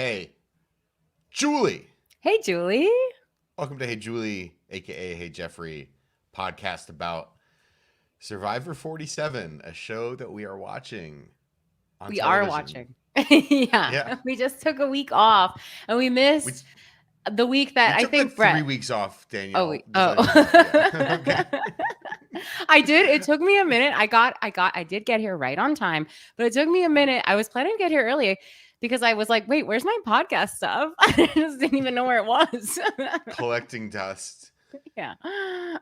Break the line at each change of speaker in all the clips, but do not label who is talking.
Hey, Julie.
Hey, Julie.
Welcome to Hey Julie, aka Hey Jeffrey, podcast about Survivor 47, a show that we are watching on
We are
television.
watching. Yeah,
Yeah,
we just took a week off and we
we
missed the week
we
that I
took like
think
3 weeks off,
Oh,
Danielle.
wait.
Just
Oh.
letting you know. Yeah. Okay.
I did. It took me a minute. I did get here right on time, but it took me a minute. I was planning to get here early because I was like, wait, where's my podcast stuff? I just didn't even know where it was.
Collecting dust.
Yeah.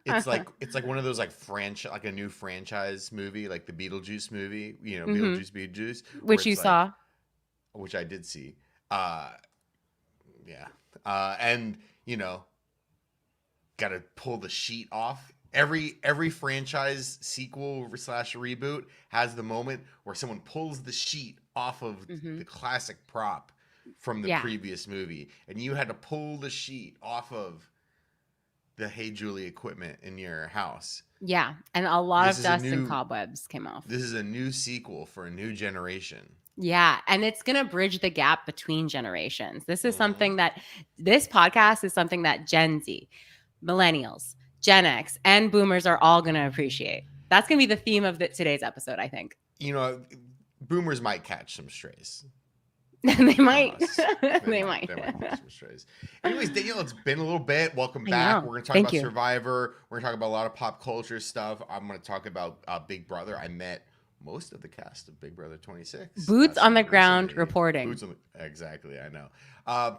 It's like one of those like like a new franchise movie, like the Beetlejuice movie,
Hmm.
Beetlejuice, where
Which you
it's like,
saw.
which I did see. Uh yeah. And got to pull the sheet off. Every franchise sequel slash reboot has the moment where someone pulls the sheet off of
Hmm.
the classic prop from the
Yeah.
previous movie, and you had to pull the sheet off of the Hey Julie equipment in your house.
Yeah. And a lot
This
of
is a
dust and
new
cobwebs came off.
this is a new sequel for a new generation.
Yeah, and it's going to bridge the gap between generations.
Mm-hmm.
This podcast is something that Gen Z, millennials, Gen X, and boomers are all going to appreciate. That's going to be the theme of today's episode, I think.
Boomers might catch some strays.
They
From
might.
us.
They might.
They might catch some strays. Anyways, Danielle, it's been a little bit. Welcome
I
back.
know.
We're going to talk
Thank
about
you.
Survivor. We're going to talk about a lot of pop culture stuff. I'm going to talk about Big Brother. I met most of the cast of Big Brother 26.
Boots on the
somewhat
ground
recently.
reporting.
Exactly, I know.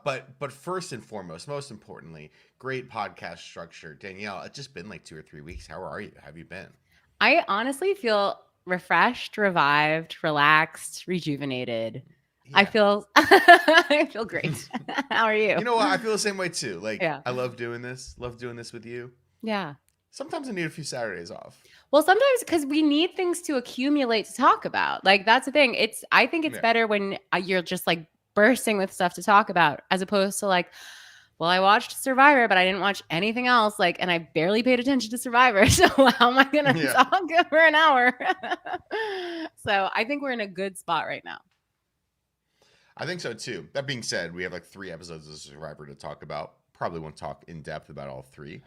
But first and foremost, most importantly, great podcast structure. Danielle, it's just been like 2 or 3 weeks. How are you? How have you been?
I honestly feel refreshed, revived, relaxed, rejuvenated. I
Yeah.
feel I feel great. How are you?
You know what? I feel the same way too. Like,
Yeah.
I love doing this. Love doing this with you.
Yeah.
Sometimes I need a few Saturdays off.
Well, sometimes because we need things to accumulate to talk about. Like that's the thing. I think it's
Yeah.
better when you're just like bursting with stuff to talk about, as opposed to like, well, I watched Survivor, but I didn't watch anything else. Like, and I barely paid attention to Survivor. So how am I going to
Yeah.
talk for an hour? So I think we're in a good spot right now.
I think so too. That being said, we have like 3 episodes of Survivor to talk about. Probably won't talk in depth about all 3.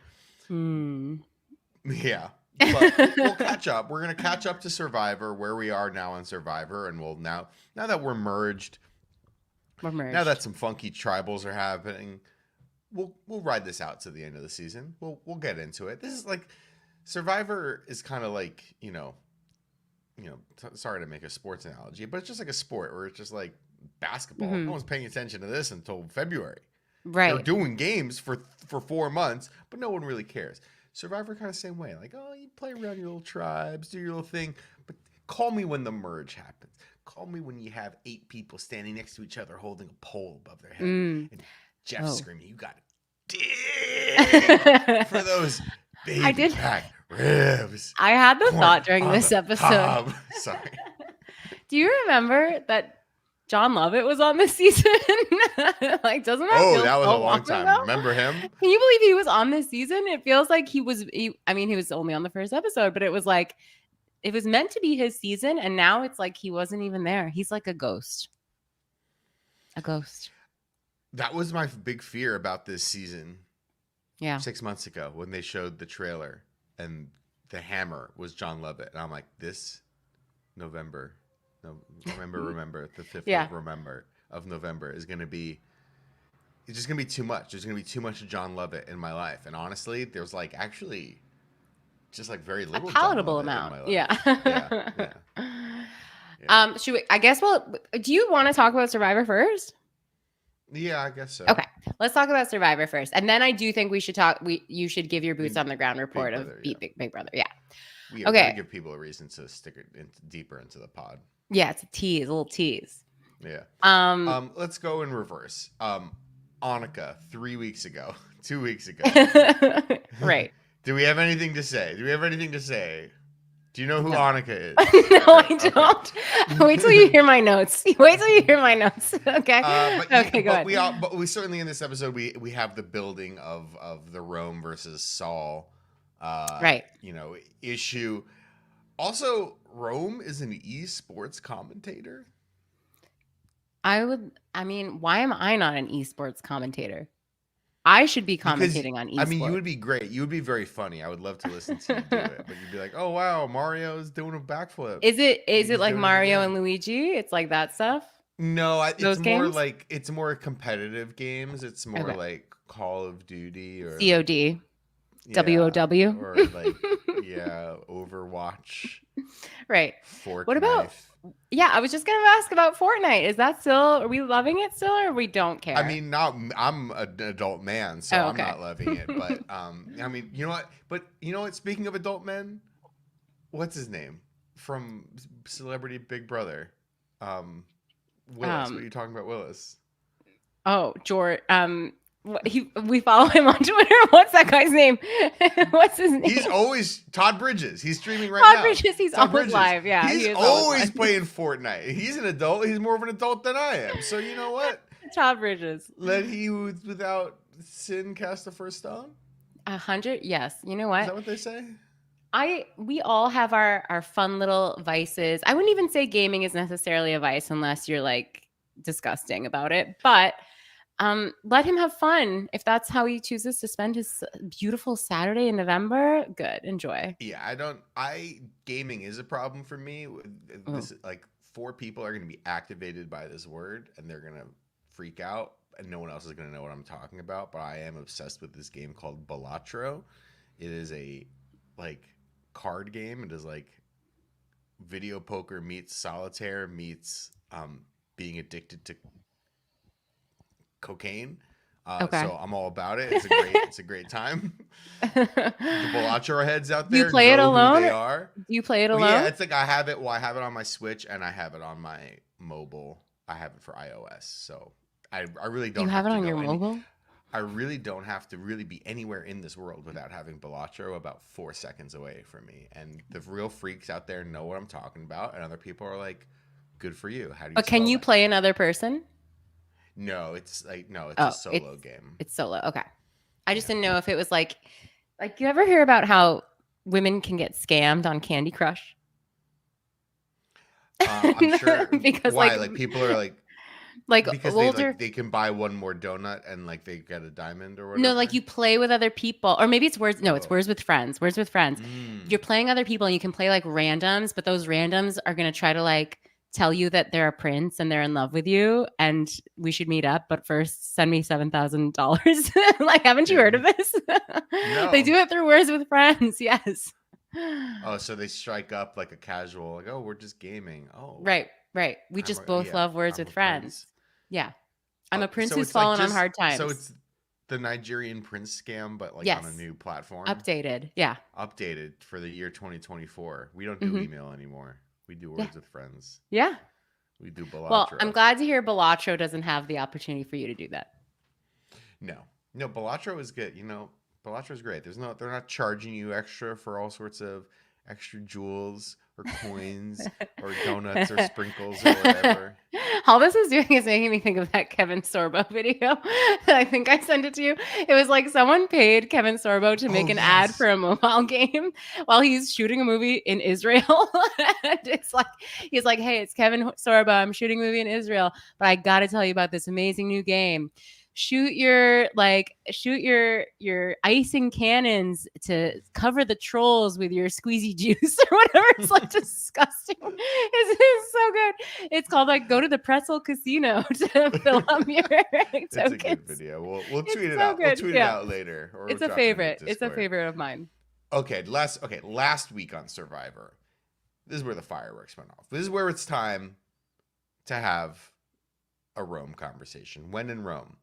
Yeah. But we'll catch up. We're going to catch up to Survivor, where we are now on Survivor, and we'll now that we're merged, now that some funky tribals are happening, we'll ride this out to the end of the season. We'll get into it. This is like Survivor is kind of like, sorry to make a sports analogy, but it's just like a sport where it's just like basketball.
Mhm.
No one's paying attention to this until February.
Right.
They're doing games for 4 months, but no one really cares. Survivor kind of same way. Like, oh, you play around your little tribes, do your little thing, but call me when the merge happens. Call me when you have 8 people standing next to each other holding a pole above their head. And Jeff's screaming, you got to dig for those baby back ribs.
I had the thought during this episode.
Sorry.
Do you remember that John Lovett was on this season? Like, doesn't that feel
that was
so
a long time.
ago?
Remember him?
Can you believe he was on this season? It feels like he was only on the first episode, but it was like, it was meant to be his season, and now it's like he wasn't even there. He's like a ghost. A ghost.
That was my big fear about this season.
Yeah.
6 months ago when they showed the trailer and the hammer was John Lovett. And I'm like, this November, the 5th of November is going to be, it's just going to be too much. There's going to be too much John Lovett in my life. And honestly, there's like actually just like very little
palatable
John Lovett
amount.
in my life. Yeah.
Should we, I guess, do you want to talk about Survivor first?
Yeah, I guess so.
Okay, let's talk about Survivor first, and then I do think we should talk. You should give your boots on the ground report of Big Brother. Yeah.
We gotta give people a reason to stick it deeper into the pod.
Yeah, it's a little tease.
Yeah. Let's go in reverse. Anika, 3 weeks ago, 2 weeks ago.
Right.
Do we have anything to say? Do you know who Anika is?
No, I don't. Wait till you hear my notes. Okay. Okay, go ahead.
But we certainly in this episode we have the building of the Rome versus Saul,
right?
Issue. Also, Rome is an esports commentator.
I mean, why am I not an esports commentator? I should be
Because
commentating on
I mean, you
esports.
would be great. You would be very funny. I would love to listen to you do it. But you'd be like, "Oh wow, Mario's doing a backflip.
Is it
He's
like
doing it
Mario and
again."
Luigi? It's like that stuff?
No, it's
Those
more
games?
like it's more competitive games. It's more
Okay.
like Call of Duty or
COD.
yeah,
WOW.
or like yeah, Overwatch,
Right. What
Fortnite.
about yeah, I was just gonna ask about Fortnite. Is that still are we loving it still or we don't
I
care?
mean, not I'm an adult man, so
Oh,
I'm
okay.
not loving it. But I mean, you know what? But you know what? Speaking of adult men, what's his name from Celebrity Big Brother? Willis. What are
Um
you talking about, Willis?
oh, George we follow him on Twitter. What's that guy's name? What's his
He's
name?
always Todd Bridges. He's streaming right
Todd
now.
Bridges, he's
Todd
always
Bridges.
live. Yeah,
He's
he is always
always
live.
playing Fortnite. He's an adult. He's more of an adult than I am. So you know what?
Todd Bridges.
Let he who is without sin cast the first stone.
100. Yes. You know
Is
what?
that what they say?
We all have our fun little vices. I wouldn't even say gaming is necessarily a vice unless you're like disgusting about it. But let him have fun. If that's how he chooses to spend his beautiful Saturday in November, good. Enjoy.
Yeah, I gaming is a problem for me.
Oh.
This like 4 people are going to be activated by this word, and they're going to freak out, and no one else is going to know what I'm talking about. But I am obsessed with this game called Balatro. It is a like card game. It is like video poker meets solitaire meets being addicted to cocaine.
Okay.
So I'm all about it. It's a great time. The Balatro heads out
Do you
there
play it
know who
alone?
they are.
Do you play it
Well,
alone?
yeah, it's like I have it. Well, I have it on my Switch and I have it on my mobile. I have it for iOS, so I really don't
You have it
to
on
go
your mobile?
I really don't have to really be anywhere in this world without having Balatro about 4 seconds away from me. And the real freaks out there know what I'm talking about, and other people are like, "Good for you." How do you?
But can
spell
you
that?
play another person?
No, it's a
Oh,
solo game.
it's solo. Okay. I just
Yeah.
didn't know if it was like you ever hear about how women can get scammed on Candy Crush?
I'm sure.
Because
Why? Like people are
like
because
older
they can buy one more donut and like they get a diamond or whatever.
no, like you play with other people, or maybe it's words. No, it's
Oh.
words with friends. Words with friends.
Mm.
You're playing other people, and you can play like randoms, but those randoms are gonna try to like tell you that they're a prince and they're in love with you, and we should meet up. But first, send me $7,000. Like, haven't you heard of this?
No.
They do it through words with friends. Yes.
Oh, so they strike up like a casual, like, oh, we're just gaming. Oh,
Right. Right. We
I'm
just
a-
both
yeah,
love words
I'm
with
a prince.
friends. Yeah. I'm a
Oh,
prince
so
who's
it's like
fallen on
just-
hard times.
So it's the Nigerian prince scam, but like on
Yes.
a new platform.
Updated. Yeah.
Updated for the year 2024. We don't do
Mhm.
email anymore. We do words with friends.
Yeah.
We do Balatro.
Well, I'm glad to hear Balatro doesn't have the opportunity for you to do that.
No, Balatro is good. Balatro is great. They're not charging you extra for all sorts of extra jewels or coins or donuts or sprinkles or whatever.
All this is doing is making me think of that Kevin Sorbo video. I think I sent it to you. It was like someone paid Kevin Sorbo to make an ad
yes.
for a mobile game while he's shooting a movie in Israel. And it's like he's like, "Hey, it's Kevin Sorbo. I'm shooting a movie in Israel, but I got to tell you about this amazing new game. Shoot your icing cannons to cover the trolls with your squeezy juice or whatever." It's like disgusting. It's so good. It's called like go to the pretzel casino to fill up your
It's a good
tokens.
video. We'll tweet it
so
out. We'll
good,
tweet
yeah.
it out later. Or
It's
we'll
a
drop it in the
favorite. It's a
Discord.
favorite of mine.
Okay, last week on Survivor, this is where the fireworks went off. This is where it's time to have a Rome conversation. When in Rome,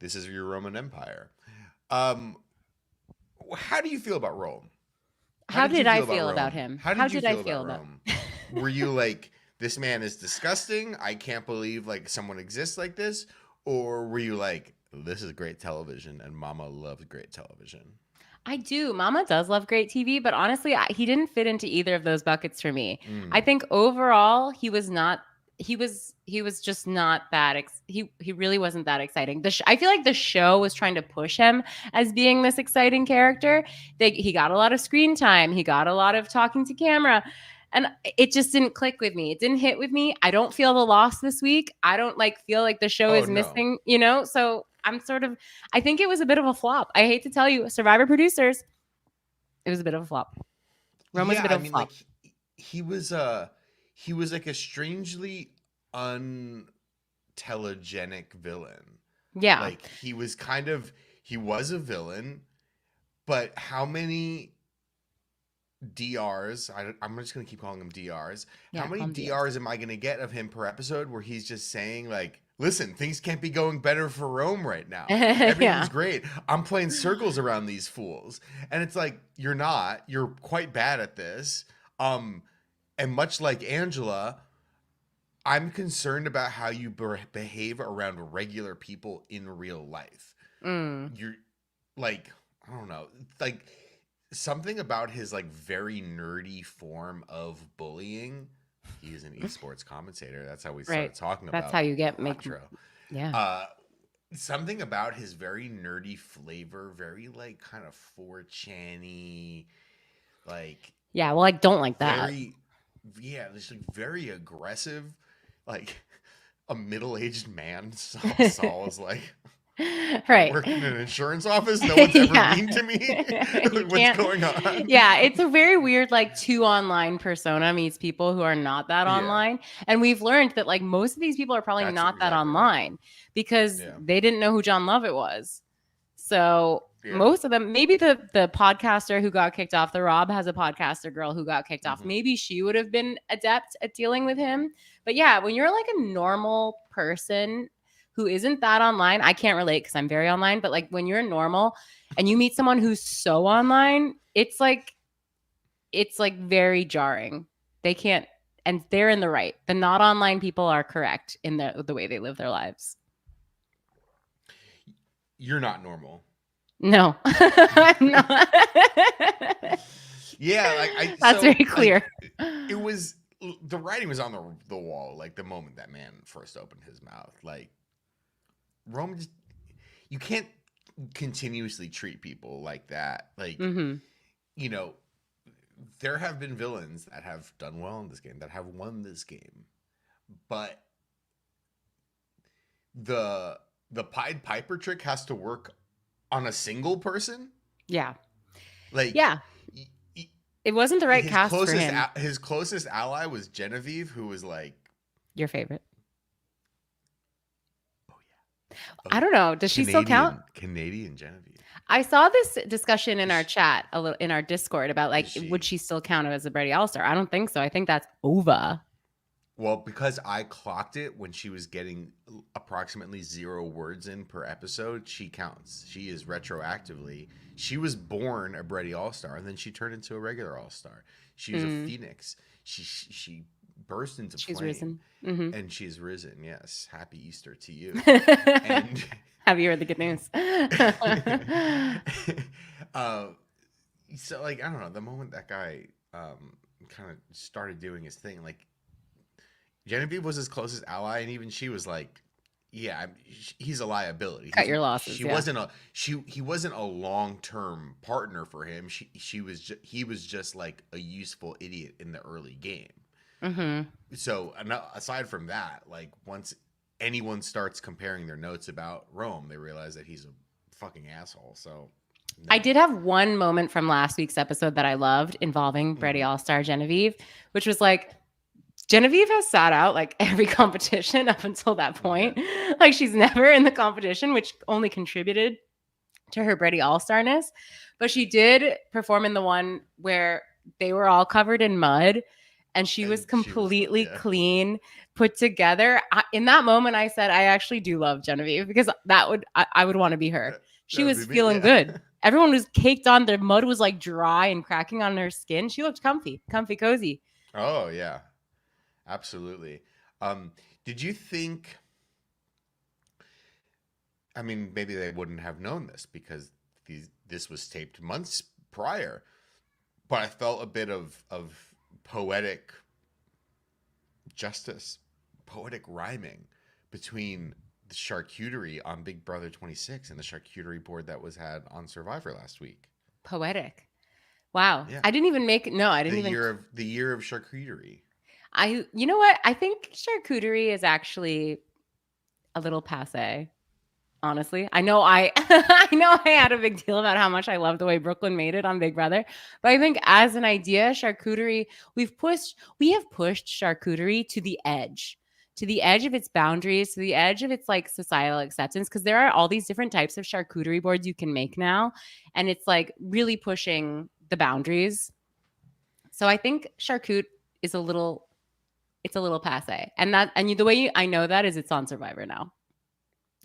this is your Roman Empire. How do you feel about Rome?
How
you
did I
Rome?
feel about him?
How
How
did
did I
you feel
feel
about
about-
Rome? Were you like, this man is disgusting, I can't believe like someone exists like this? Or were you like, this is great television and mama loves great television?
I do. Mama does love great TV, but honestly, he didn't fit into either of those buckets for me. I think overall, he was just not that. He really wasn't that exciting. I feel like the show was trying to push him as being this exciting character. He got a lot of screen time. He got a lot of talking to camera. And it just didn't click with me. It didn't hit with me. I don't feel the loss this week. I don't feel like the show
Oh
is
no.
missing, So I'm I think it was a bit of a flop. I hate to tell you, Survivor producers, it was a bit of a flop. Rome was a
Yeah,
bit
I
of a
mean,
flop.
like he was like a strangely untelegenic villain.
Yeah.
Like he was a villain, but how many DRs? I'm just gonna keep calling them DRs. How
Yeah,
many
calm down.
DRs am I gonna get of him per episode where he's just saying like, "Listen, things can't be going better for Rome right now. Everything's
Yeah.
great. I'm playing circles around these fools," and it's like you're not. You're quite bad at this. And much like Angela, I'm concerned about how you behave around regular people in real life.
Mm.
You're like, I don't know, like something about his like very nerdy form of bullying. He's an esports commentator. That's how we started
Right.
talking
That's
about
how you get
Quattro.
Yeah.
Something about his very nerdy flavor, very like kind of 4chan-y, like
Yeah. Well, I don't like that.
very, yeah, just like very aggressive, like a middle-aged man. Saul is like, I
Right.
work in an insurance office. No one's ever
Yeah.
mean to me.
You
What's
can't-
going on?
Yeah, it's a very weird, two online persona meets people who are not that
Yeah.
online. And we've learned that most of these people are probably
That's
not that
exactly right.
online because
Yeah.
they didn't know who John Lovett was. So
Yeah.
most of them, maybe the podcaster who got kicked off, the Rob has a podcaster girl who got kicked off.
Mhm.
Maybe she would have been adept at dealing with him. But yeah, when you're like a normal person who isn't that online, I can't relate because I'm very online, but when you're normal and you meet someone who's so online, it's very jarring. They can't, and they're in the right. The not online people are correct in the way they live their lives.
You're not normal.
No, I'm not.
Yeah,
that's very clear.
It was the writing was on the wall. Like the moment that man first opened his mouth, like Rome just you can't continuously treat people like that. Like there have been villains that have done well in this game, that have won this game, but the Pied Piper trick has to work on a single person.
Yeah.
Yeah.
It wasn't the right cast for him.
His closest ally was Genevieve, who was like
your favorite.
Oh yeah.
I don't know. Does she still count?
Canadian Genevieve.
I saw this discussion in our chat, in our Discord about would she still count as a Brady All-Star? I don't think so. I think that's over.
Well, because I clocked it when she was getting approximately 0 words in per episode, she counts. She is retroactively. She was born a Brady All-Star, and then she turned into a regular All-Star. She was a phoenix. She burst into flame.
She's risen.
And she's risen, yes. Happy Easter to you. And
have you heard the good news?
So, I don't know. The moment that guy kind of started doing his thing, Genevieve was his closest ally, and even she was like, "Yeah, he's a liability.
Cut your losses."
He wasn't a long-term partner for him. He was just like a useful idiot in the early game.
Mm-hmm.
So aside from that, once anyone starts comparing their notes about Rome, they realize that he's a fucking asshole. So no.
I did have one moment from last week's episode that I loved involving Brady All-Star Genevieve, which was Genevieve has sat out every competition up until that point. She's never in the competition, which only contributed to her Brady All-Starness. But she did perform in the one where they were all covered in mud and she was completely clean, put together. In that moment, I said, I actually do love Genevieve because I would want to be her. She was feeling good. Everyone was caked on. The mud was dry and cracking on her skin. She looked comfy, cozy.
Oh, yeah. Absolutely. Did you think, I mean, maybe they wouldn't have known this because this was taped months prior, but I felt a bit of poetic justice, poetic rhyming between the charcuterie on Big Brother 26 and the charcuterie board that was had on Survivor last week.
Poetic. Wow.
Yeah.
I didn't even make no, I didn't even
The year of charcuterie.
you know what? I think charcuterie is actually a little passé. Honestly, I know I know I had a big deal about how much I love the way Brooklyn made it on Big Brother, but I think as an idea, charcuterie we have pushed charcuterie to the edge of its boundaries, to the edge of its like societal acceptance, because there are all these different types of charcuterie boards you can make now, and it's like really pushing the boundaries. So I think charcut is a little it's a little passe, and the way I know that is it's on Survivor now.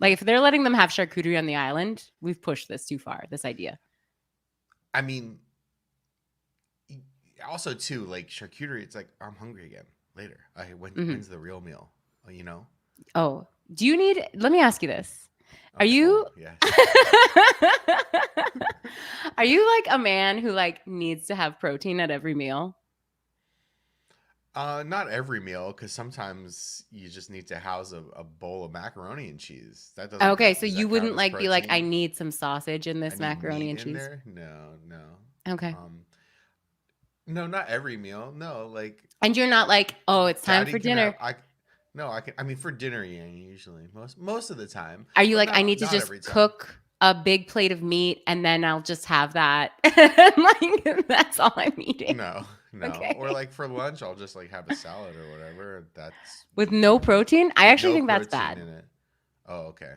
Like if they're letting them have charcuterie on the island, we've pushed this too far. This idea.
I mean, also too, like charcuterie. It's like I'm hungry again later. When's the real meal? You know.
Oh, do you need? Let me ask you this: Are you?
Yes.
Are you like a man who like needs to have protein at every meal?
Not every meal, because sometimes you just need to house a bowl of macaroni and cheese. That doesn't.
Okay, so
does that
you
count
wouldn't
as
like be like, I
protein?
need some sausage in
I
this
need
macaroni
meat
and
in
cheese.
there. No.
Okay.
No, not every meal. No, like.
And you're not like, oh, it's time
Daddy
for
can
dinner.
I can. I mean, for dinner, yeah, usually most of the time.
Are you
but
like, I need to
not
just
every time.
cook a big plate of meat and then I'll just have that? Like that's all I'm eating.
No.
Okay.
Or like for lunch, I'll just like have a salad or whatever. That's
With no protein? I
with
actually
no
think that's
protein
bad.
in it. Oh, okay.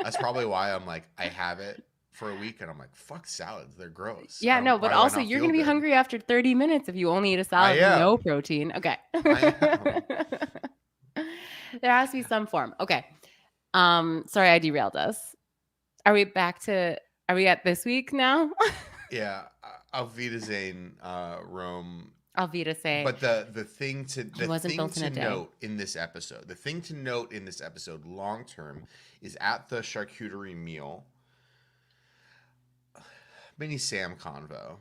That's probably why I have it for a week and I'm like, fuck salads, they're gross.
Yeah, no, but
why do I
also
not
you're
feel
gonna be
good?
hungry after 30 minutes if you only eat a salad
I
with
am.
no protein. Okay.
I
There has to be some form. Okay. Sorry, I derailed us. Are we at this week now?
Yeah, Auf Wiedersehen, Rome.
Alvita say,
But the thing to note in this episode, long term, is at the charcuterie meal. Mini Sam convo.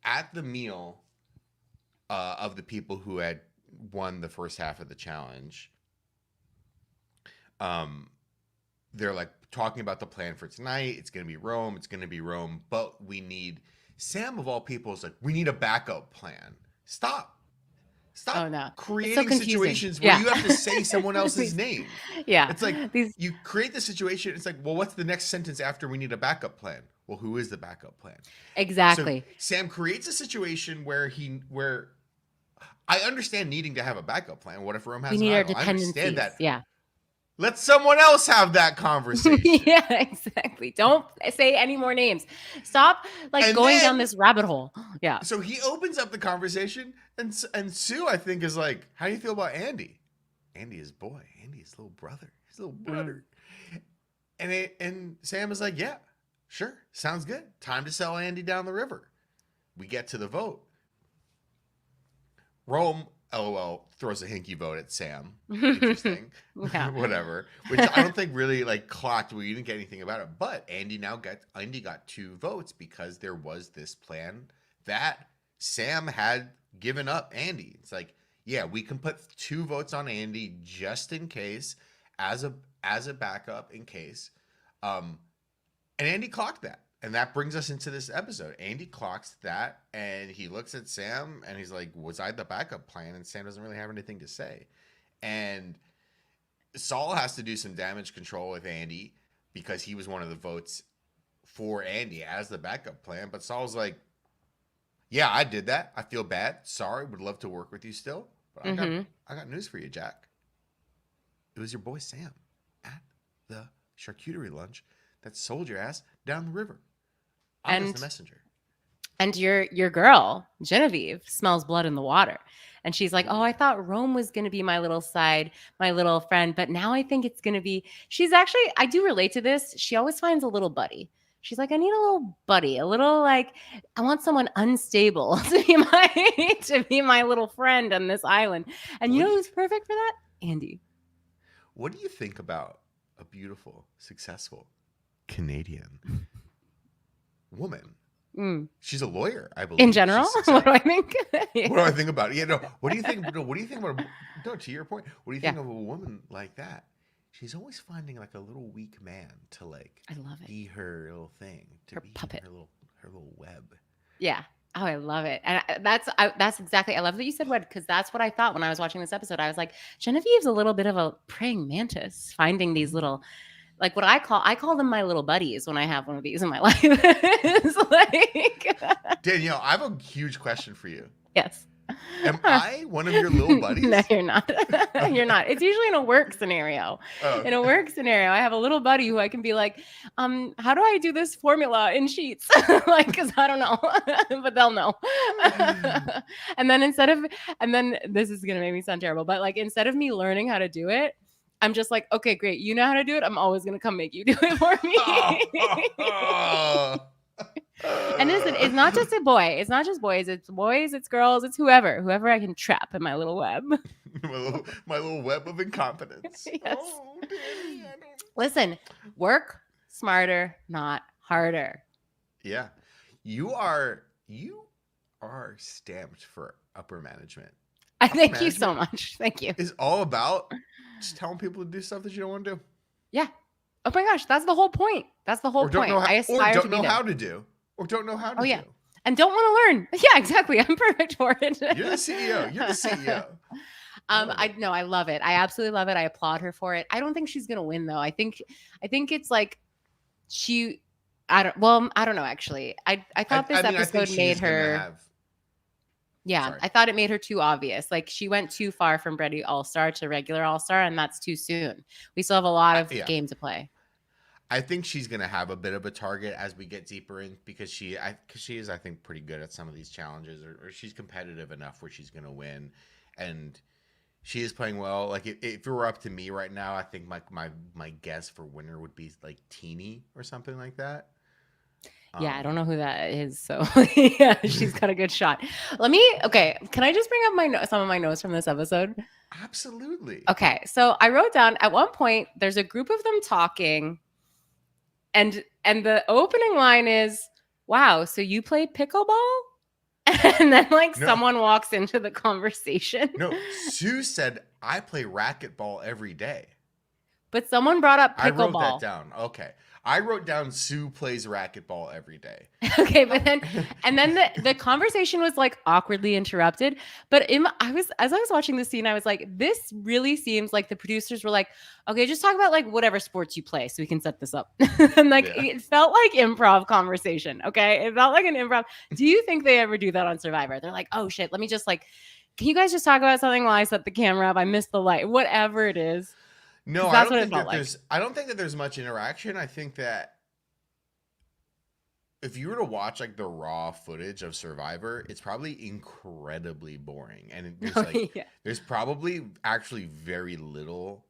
At the meal of the people who had won the first half of the challenge, they're like talking about the plan for tonight. It's gonna be Rome, but we need Sam of all people is like, we need a backup plan. Stop creating situations where you have to say someone else's name.
Yeah.
It's like you create the situation. It's like, well, what's the next sentence after we need a backup plan? Well, who is the backup plan?
Exactly.
So Sam creates a situation where I understand needing to have a backup plan. What if Rome has
we need
an
our
idol? I understand
dependencies.
that.
Yeah.
Let someone else have that conversation.
Yeah, exactly. Don't say any more names. Stop going down this rabbit hole. Yeah.
So he opens up the conversation, and Sue, I think, is like, "How do you feel about Andy? Andy is boy. Andy is little brother. His little brother." And Sam is like, "Yeah, sure, sounds good. Time to sell Andy down the river." We get to the vote. Rome, LOL, throws a hinky vote at Sam. Interesting. Whatever. Which I don't think really clocked. We didn't get anything about it. But Andy got 2 votes because there was this plan that Sam had given up Andy. It's like, yeah, we can put 2 votes on Andy just in case, as a backup in case. And Andy clocked that. And that brings us into this episode. Andy clocks that, and he looks at Sam, and he's like, was I the backup plan? And Sam doesn't really have anything to say. And Saul has to do some damage control with Andy because he was one of the votes for Andy as the backup plan. But Saul's like, yeah, I did that. I feel bad. Sorry. Would love to work with you still. But I got news for you, Jack. It was your boy Sam at the charcuterie lunch that sold your ass down the river. I'm just the messenger.
And your girl, Genevieve, smells blood in the water. And she's like, oh, I thought Rome was going to be my little friend. But now I think it's going to be, I do relate to this. She always finds a little buddy. She's like, I need a little buddy, a little I want someone unstable to be my little friend on this island. And you know who's perfect for that? Andy.
What do you think about a beautiful, successful Canadian woman? She's a lawyer, I believe.
In general, what do I think?
Yeah. What do I think about it? Yeah, no. What do you think? What do you think about? No, to your point. What do you think of a woman like that? she's always finding like a little weak man to like
I love it.
be her little thing, to
Her
be
puppet.
her little web.
Yeah. Oh, I love it. And that's exactly, I love that you said web, because that's what I thought when I was watching this episode. I was like, Genevieve's a little bit of a praying mantis, finding these little, like what I call them my little buddies when I have one of these in my life. It's like,
Danielle, I have a huge question for you.
yes.
Am I one of your little buddies?
No, you're not.
Okay.
You're not. It's usually in a work scenario.
Oh,
In a work scenario, I have a little buddy who I can be like, how do I do this formula in Sheets? Like, because I don't know, but they'll know. and then this is gonna make me sound terrible, but like instead of me learning how to do it, I'm just like, okay, great, you know how to do it. I'm always gonna come make you do it for me. And listen, it's not just a boy. It's not just boys. It's boys. It's girls. It's whoever I can trap in my little web.
my little web of incompetence.
Yes.
Oh, Danny, I don't...
Listen, work smarter, not harder.
Yeah, you are stamped for upper management.
I thank you so much. Thank you.
It's all about just telling people to do stuff that you don't want to do.
Yeah. Oh my gosh, that's the whole point. That's the whole point. I aspire
or
to
don't
be
know how to do. Or don't know how to do.
And don't want to learn. Yeah, exactly. I'm perfect for it.
You're the CEO. You're the CEO.
I love it. I absolutely love it. I applaud her for it. I don't think she's gonna win though. I think it's like I don't know actually. I thought this episode made her
Sorry.
I thought it made her too obvious. Like she went too far from Ready All-Star to regular All-Star, and that's too soon. We still have a lot of game to play.
I think she's going to have a bit of a target as we get deeper in, because she is, I think, pretty good at some of these challenges, or she's competitive enough where she's going to win. And she is playing well. Like if it were up to me right now, I think my guess for winner would be like Teeny or something like that.
Yeah, I don't know who that is. So yeah, she's got a good shot. Can I just bring up some of my notes from this episode?
Absolutely.
Okay, so I wrote down at one point, there's a group of them talking, and the opening line is, "Wow, so you play pickleball?" And then someone walks into the conversation.
No, Sue said, "I play racquetball every day."
But someone brought up pickleball.
I wrote that down. Okay. I wrote down Sue plays racquetball every day.
Okay, but then the conversation was like awkwardly interrupted. But as I was watching the scene, I was like, this really seems like the producers were like, okay, just talk about like whatever sports you play so we can set this up. And It felt like improv conversation. Okay. It felt like an improv. Do you think they ever do that on Survivor? They're like, oh shit, let me just can you guys just talk about something while I set the camera up? I missed the light, whatever it is.
No, I don't think that there's much interaction. I think that if you were to watch like the raw footage of Survivor, it's probably incredibly boring. And there's probably actually very little,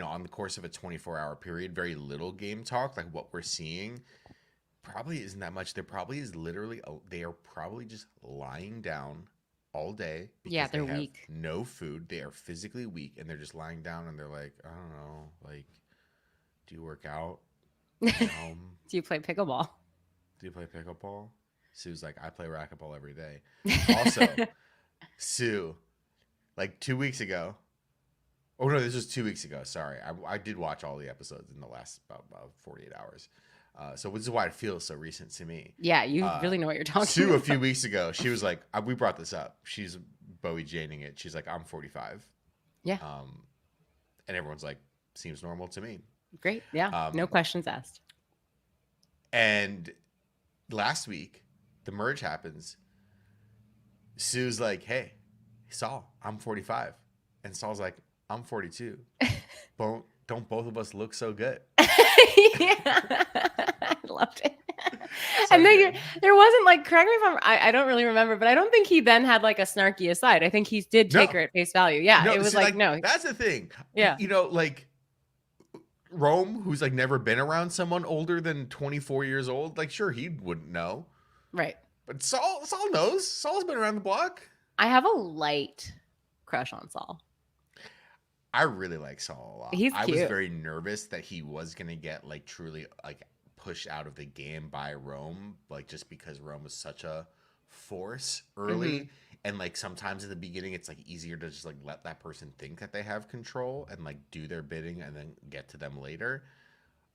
on the course of a 24-hour period, very little game talk. Like what we're seeing probably isn't that much. There probably is they are probably just lying down all day.
Yeah, they're weak.
No food. They are physically weak, and they're just lying down, and they're like, I don't know, like, do you work out?
Do you play pickleball?
Sue's like, I play racquetball every day. Also, Sue, like 2 weeks ago. Oh no, this was 2 weeks ago. Sorry, I did watch all the episodes in the last about 48 hours. So this is why it feels so recent to me.
Yeah, you really know what you're talking about.
Sue, a few weeks ago, she was like, we brought this up. She's Bowie Janing it. She's like, I'm 45.
Yeah.
And everyone's like, seems normal to me.
Great. Yeah. No questions asked.
And last week, the merge happens. Sue's like, hey, Saul, I'm 45. And Saul's like, I'm 42. Don't both of us look so good?
Yeah. I loved it. And then there wasn't correct me if I don't really remember, but I don't think he then had a snarky aside. I think he did take her at face value. Yeah. No, it was no.
That's the thing.
Yeah.
Rome, who's never been around someone older than 24 years old, sure, he wouldn't know.
Right.
But Saul knows. Saul's been around the block.
I have a light crush on Saul.
I really like Saul a lot.
He's cute.
I was very nervous that he was going to get truly pushed out of the game by Rome, just because Rome was such a force early. Mm-hmm. And like sometimes at the beginning it's like easier to just like let that person think that they have control and like do their bidding and then get to them later.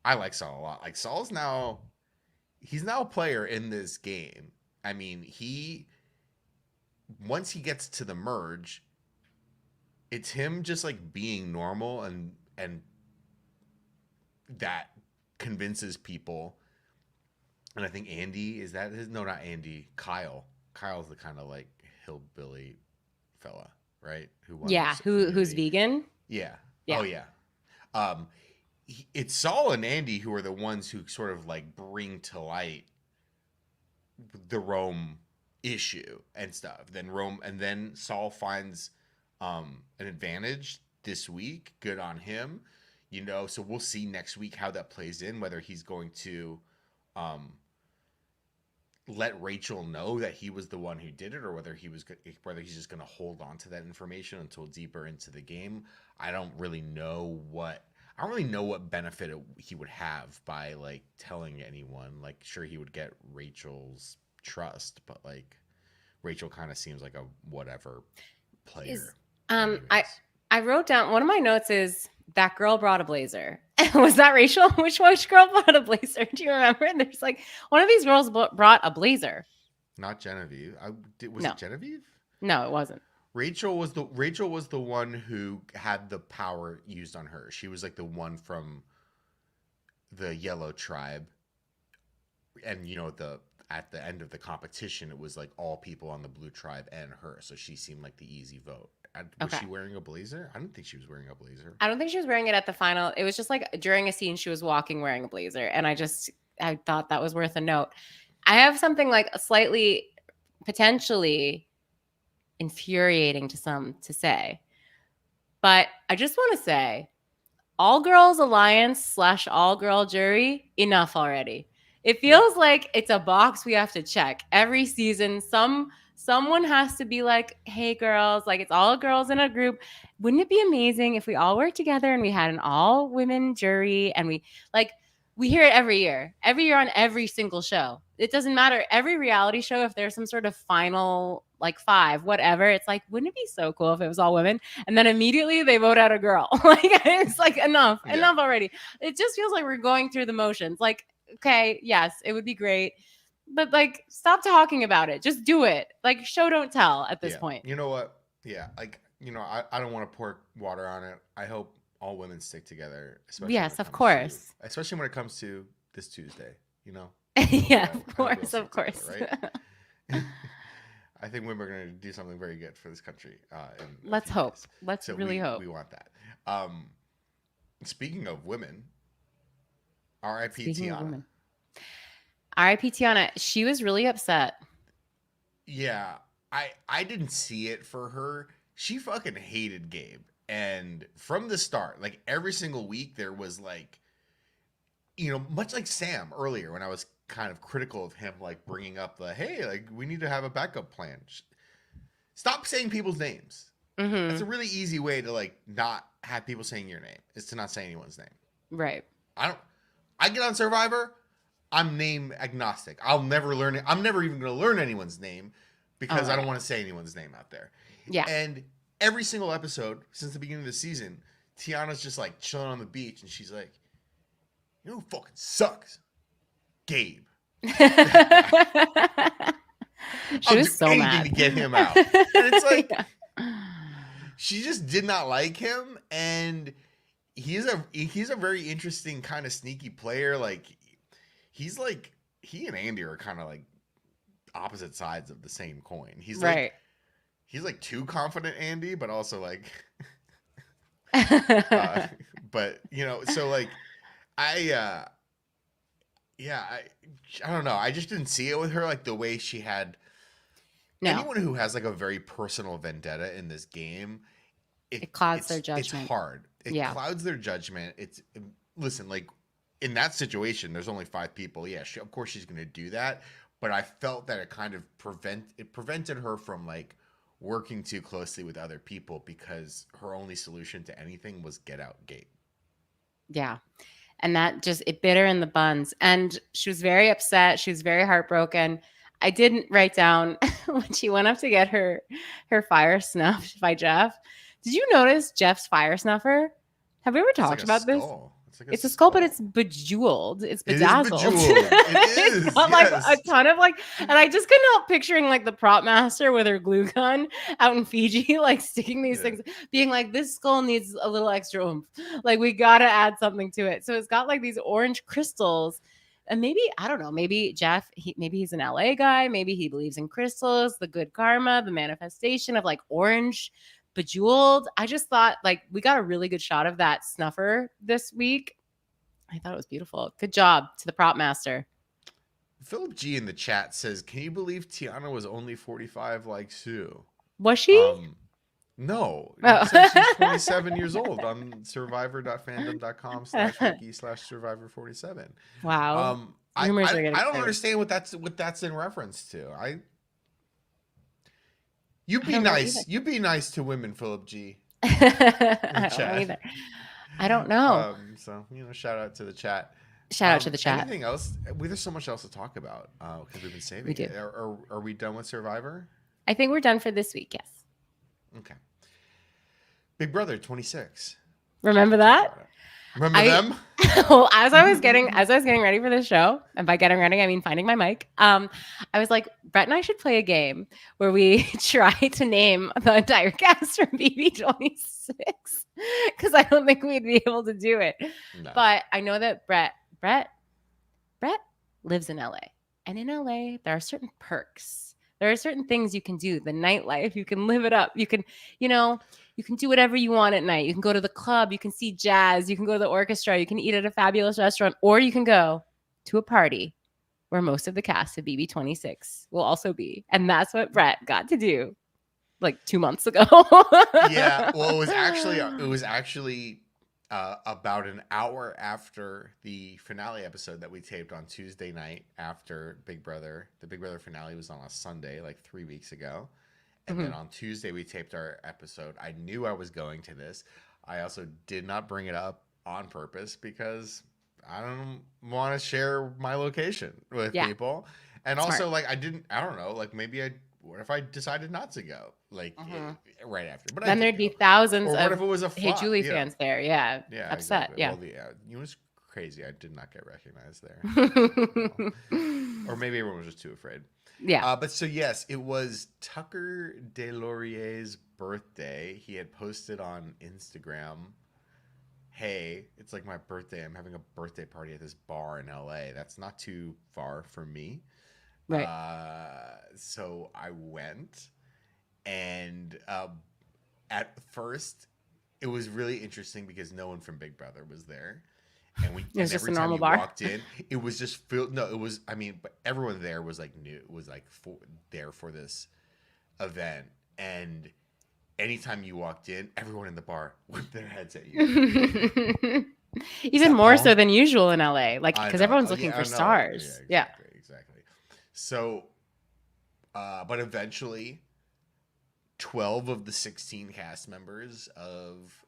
I like Saul a lot. Like Saul's now he's now a player in this game. I mean, he once he gets to the merge, it's him just like being normal and that convinces people. And I think Andy is that his no, not Andy, Kyle. Kyle's the kind of like hillbilly fella, right? Who
Yeah,
wants
who's
immunity.
vegan?
Yeah.
Yeah.
Oh yeah. Um it's Saul and Andy who are the ones who sort of like bring to light the Rome issue and stuff. Then Saul finds an advantage this week. Good on him. You know, so we'll see next week how that plays in, whether he's going to um let Rachel know that he was the one who did it, or whether he's just going to hold on to that information until deeper into the game. I don't really know what benefit he would have by like telling anyone. Like, sure, he would get Rachel's trust, but like Rachel kind of seems like a whatever player.
I wrote down, one of my notes is that girl brought a blazer. Was that Rachel? Which girl brought a blazer? Do you remember? And there's like one of these girls brought a blazer.
Not Genevieve. Was
No.
it Genevieve?
No, it wasn't.
Rachel was the one who had the power used on her. She was like the one from the yellow tribe. And you know, at the end of the competition, it was like all people on the blue tribe and her. So she seemed like the easy vote. Was she wearing a blazer? I don't think she was wearing a blazer.
I don't think she was wearing it at the final. It was just like during a scene she was walking wearing a blazer. And I thought that was worth a note. I have something like a slightly potentially infuriating to some to say. But I just want to say, all girls alliance / all girl jury, enough already. It feels like it's a box we have to check every season. Someone has to be like, hey girls, like it's all girls in a group. Wouldn't it be amazing if we all worked together and we had an all women jury and we hear it every year on every single show. It doesn't matter. Every reality show, if there's some sort of final, like 5, whatever, it's like, wouldn't it be so cool if it was all women? And then immediately they vote out a girl. Like, it's like, enough already. It just feels like we're going through the motions. Like, okay, yes, it would be great. But like, stop talking about it. Just do it. Like, show don't tell at this point.
You know what? Yeah, like, you know, I don't want to pour water on it. I hope all women stick together.
Yes, of course.
Especially when it comes to this Tuesday, you know?
Yeah, of course.
Together, right? I think women are going to do something very good for this country.
Let's hope. Let's really hope.
We want that. Speaking of women, R.I.P. Tiyana.
R.I.P. Tiyana. She was really upset.
Yeah, I didn't see it for her. She fucking hated Gabe. And from the start, like every single week, there was like, you know, much like Sam earlier when I was kind of critical of him, like bringing up the, hey, like we need to have a backup plan. Stop saying people's names. Mm-hmm. That's a really easy way to like not have people saying your name, is to not say anyone's name.
Right.
I get on Survivor, I'm name agnostic. I'm never even going to learn anyone's name because I don't want to say anyone's name out there.
Yeah.
And every single episode since the beginning of the season, Tiana's just like chilling on the beach and she's like, you know who fucking sucks? Gabe.
She was so mad
to get him out. And it's like, she just did not like him. And he's a very interesting kind of sneaky player. Like, he and Andy are kind of like opposite sides of the same coin. He's right. He's like too confident, Andy, but also like, but you know, so like, I don't know. I just didn't see it with her like the way she had. Anyone who has like a very personal vendetta in this game,
it clouds their judgment.
It's hard. It clouds their judgment. Listen, like in that situation, there's only 5 people. Yeah, of course she's going to do that. But I felt that it kind of prevented her from like working too closely with other people because her only solution to anything was get out Gabe.
Yeah. And that just, it bit her in the buns. And she was very upset. She was very heartbroken. I didn't write down when she went up to get her fire snuffed by Jeff. Did you notice Jeff's fire snuffer? Have we ever
It's like
talked
a
about this?
skull. It's like a
It's a skull, but
skull.
it's bejeweled. It's
It is
bedazzled.
bejeweled. It is.
It's got like a
Yes.
ton of like, and I just couldn't help picturing like the prop master with her glue gun out in Fiji, like sticking these
Yeah.
things, being like, this skull needs a little extra oomph. Like, we gotta add something to it. So it's got like these orange crystals. And maybe, I don't know, maybe Jeff, maybe he's an LA guy. Maybe he believes in crystals, the good karma, the manifestation of like orange bejeweled. I just thought like we got a really good shot of that snuffer this week. I thought it was beautiful. Good job to the prop master.
Philip G in the chat says, "Can you believe Tiyana was only 45 like Sue?"
Was she?
No.
Oh.
It says she's 27 years old on survivor.fandom.com/wiki/survivor47.
Wow.
I
Rumors are
don't
getting started.
understand what that's in reference to. You
I
be
don't know
nice.
either.
You be nice to women, Philip G.
I don't know either. I don't know.
So, shout out to the chat.
Shout out to the chat.
Anything else? There's so much else to talk about because we've been saving
We do.
it. Are we done with Survivor?
I think we're done for this week. Yes.
Okay. Big Brother 26.
Remember that?
Remember them?
Well, as I was getting ready for this show, and by getting ready, I mean finding my mic. I was like, Brett and I should play a game where we try to name the entire cast from BB26 because I don't think we'd be able to do it.
No.
But I know that Brett lives in LA, and in LA there are certain perks. There are certain things you can do. The nightlife, you can live it up. You can, you can do whatever you want at night. You can go to the club. You can see jazz. You can go to the orchestra. You can eat at a fabulous restaurant, or you can go to a party where most of the cast of BB26 will also be. And that's what Brett got to do like 2 months ago.
Yeah. Well, it was actually about an hour after the finale episode that we taped on Tuesday night after Big Brother. The Big Brother finale was on a Sunday, like 3 weeks ago. And then on Tuesday, we taped our episode. I knew I was going to this. I also did not bring it up on purpose because I don't want to share my location with people. And
Smart.
also, like, I don't know, like, what if I decided not to go? Like, right after. But
then there'd be thousands
or
of
what if it was a
Hey
flop?
Julie fans there. Yeah.
Yeah.
Upset.
Exactly.
Yeah.
Well, it was crazy. I did not get recognized there. Or maybe everyone was just too afraid.
Yeah.
But so, yes, it was Tucker DeLaurier's birthday. He had posted on Instagram, "Hey, it's like my birthday. I'm having a birthday party at this bar in LA. That's not too far from me."
Right.
So I went, and at first, it was really interesting because no one from Big Brother was there. And
It was just
every
a
time
normal
you
bar.
walked in, it was just filled. No, it was. I mean, but everyone there was like new. It was like there for this event, and anytime you walked in, everyone in the bar whipped their heads at you.
Even more so than usual in LA, like because everyone's looking for stars.
Yeah, exactly. So, but eventually, 12 of the 16 cast members of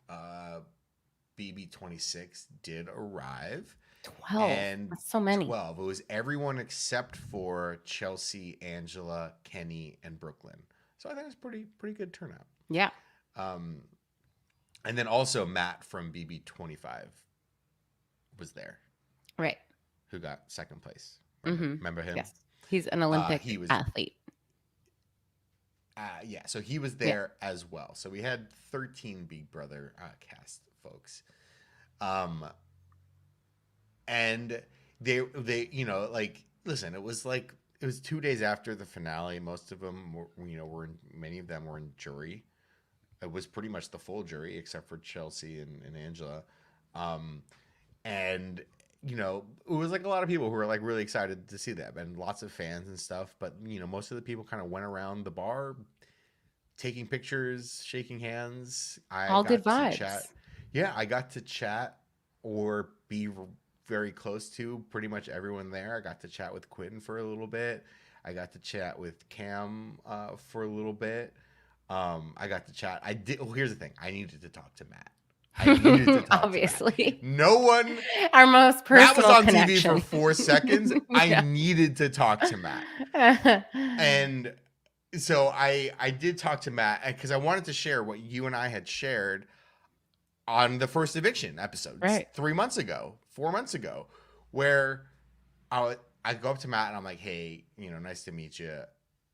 BB26 did arrive.
12.
And
That's so many.
12. It was everyone except for Chelsea, Angela, Kenny, and Brooklyn. So I think it was pretty good turnout.
Yeah.
And then also Matt from BB25 was there.
Right.
Who got second place.
Remember him? Yes. He's an Olympic athlete.
Yeah, so he was there as well. So we had 13 Big Brother cast folks. And they like, listen, it was 2 days after the finale. Most of them many of them were in jury. It was pretty much the full jury except for Chelsea and Angela. And it was like a lot of people who were like really excited to see them and lots of fans and stuff. But, most of the people kind of went around the bar taking pictures, shaking hands.
All good vibes.
Chat. Yeah, I got to chat or be very close to pretty much everyone there. I got to chat with Quentin for a little bit. I got to chat with Cam for a little bit. I got to chat. Here's the thing. I needed to talk to Matt. I needed to talk
Obviously.
to Matt. No one.
Our most
Matt was
personal
on
connection.
TV for 4 seconds. I
Yeah.
needed to talk to Matt. And so I did talk to Matt because I wanted to share what you and I had shared on the first eviction episode,
Right.
4 months ago, where I go up to Matt and I'm like, hey, nice to meet you.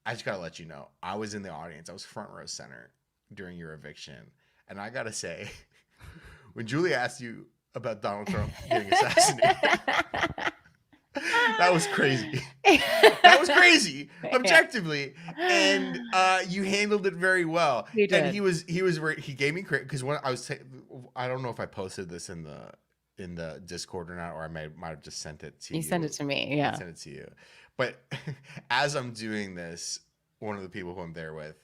I just got to let you know, I was in the audience. I was front row center during your eviction. And I got to say, when Julie asked you about Donald Trump getting assassinated, that was crazy. That was crazy, objectively, and you handled it very well.
You did.
And he gave me credit because when I was, I don't know if I posted this in the Discord or not, or I might have just sent it to you.
You sent it to me, yeah.
I sent it to you, but as I'm doing this, one of the people who I'm there with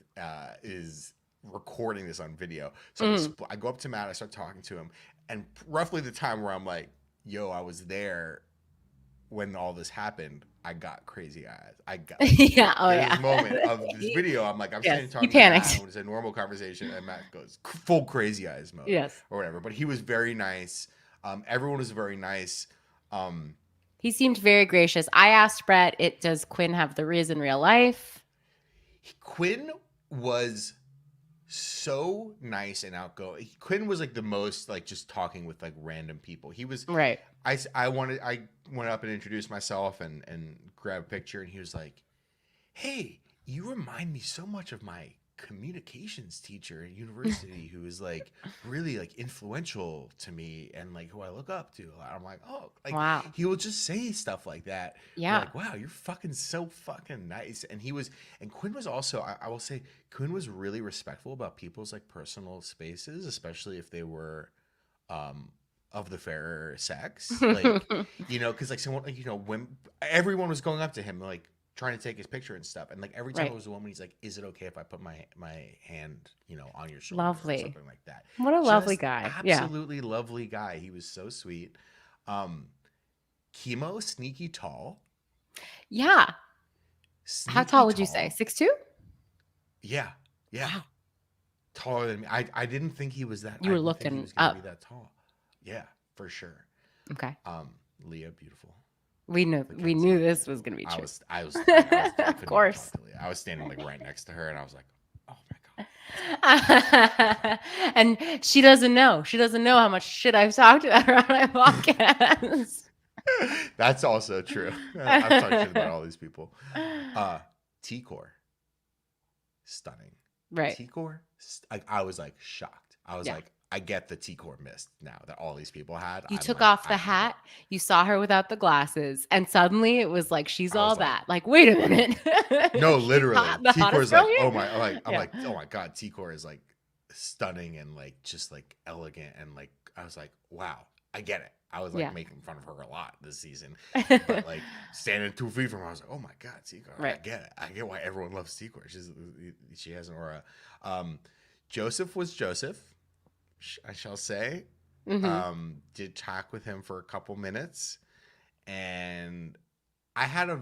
is recording this on video. So I go up to Matt, I start talking to him, and roughly the time where I'm like, "Yo, I was there." When all this happened, I got crazy eyes. I got this moment of this video. I'm like, I'm standing talking to Matt. It was a normal conversation, and Matt goes full crazy eyes mode, or whatever. But he was very nice. Everyone was very nice.
He seemed very gracious. I asked Brett, does Quinn have the Riz in real life?
Quinn was so nice and outgoing. Quinn was like the most like just talking with like random people. He was
right.
I went up and introduced myself and grabbed a picture, and he was like, "Hey, you remind me so much of my communications teacher at university who is like really like influential to me and like who I look up to." I'm like, "Oh, like
wow."
He will just say stuff like that.
Yeah.
Like, wow, you're fucking so fucking nice. And Quinn was also, I will say, Quinn was really respectful about people's like personal spaces, especially if they were of the fairer sex. Like, because like someone like, when everyone was going up to him like trying to take his picture and stuff, and like every time it was a woman, he's like, "Is it okay if I put my hand, on your shoulder?"
Lovely.
Or something like that.
What a lovely guy.
Absolutely lovely guy. He was so sweet. Chemo, sneaky tall.
Yeah.
Sneaky
How tall would you say? 6'2"?
Yeah. Wow. Taller than me. I didn't think he was that.
You were looking
he was gonna be that tall. Yeah, for sure.
Okay.
Leah, beautiful.
We knew this was gonna be true.
I was
of course.
I was standing like right next to her, and I was like, "Oh my god!"
And she doesn't know. She doesn't know how much shit I've talked about her on my podcast.
That's also true. I've talked shit about all these people. T-Core, stunning.
Right.
T-Core, I was like shocked. I was like, I get the T-Core mist now that all these people had.
You took off the hat. You saw her without the glasses, and suddenly it was like she's all that. Like, wait a minute.
No, literally. T-Core is like, oh my, I'm
Yeah.
like, oh my god, T-Core is like stunning and like just like elegant, and like I was like, wow, I get it. I was like making fun of her a lot this season, but like standing 2 feet from her, I was like, oh my god, T-Core.
Right.
I get it. I get why everyone loves T-Core. She has an aura. Joseph was Joseph, I shall say. Did talk with him for a couple minutes, and I had I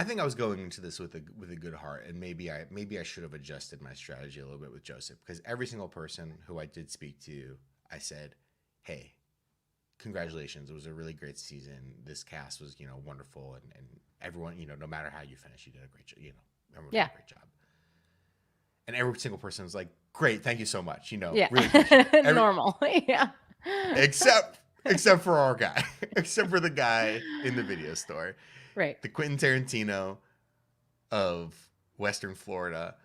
think I was going into this with a good heart, and maybe I should have adjusted my strategy a little bit with Joseph, because every single person who I did speak to, I said, "Hey, congratulations! It was a really great season. This cast was, wonderful, and everyone, no matter how you finish, you did a great job. Everyone did a great job." And every single person was like, "Great, thank you so much." Really appreciate it.
Normal, yeah.
Except for our guy, except for the guy in the video store.
Right.
The Quentin Tarantino of Western Florida,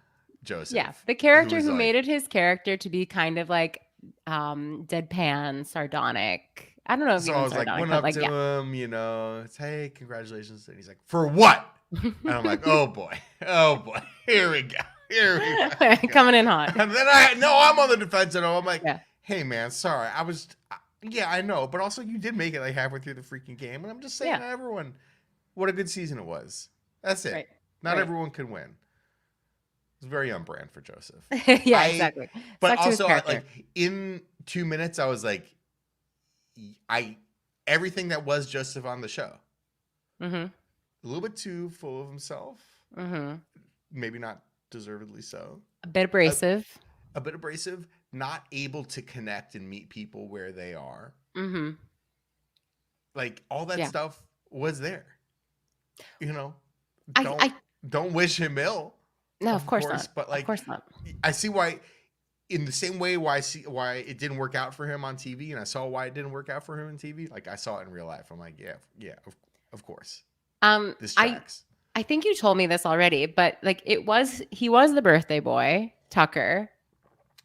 Joseph.
Yeah. The character who made it his character to be kind of like deadpan, sardonic. I don't know if
I was like, went up to him, it's, "Hey, congratulations." And he's like, "For what?" And I'm like, oh boy, here we go.
Coming in hot.
And then I'm on the defense, and I'm like, "Hey man, sorry. I know, but also you did make it like halfway through the freaking game, and I'm just saying to everyone, what a good season it was. That's it.
Right.
Not everyone can win." It's very on brand for Joseph.
Exactly.
But also, like in 2 minutes, I was like, everything that was Joseph on the show.
Mm-hmm.
A little bit too full of himself. Maybe not deservedly so.
A bit abrasive.
a bit abrasive, not able to connect and meet people where they are.
Mm-hmm.
Like all that
Yeah.
stuff was there. You know,
I,
don't
I,
don't wish him ill,
no, of
of
course
course,
not.
but
Of
like
course not.
I see why in the same way why I see why it didn't work out for him on TV, and I saw why it didn't work out for him on TV. Like I saw it in real life. I'm like, yeah, of course, this
I,
tracks.
I think you told me this already, but like he was the birthday boy, Tucker.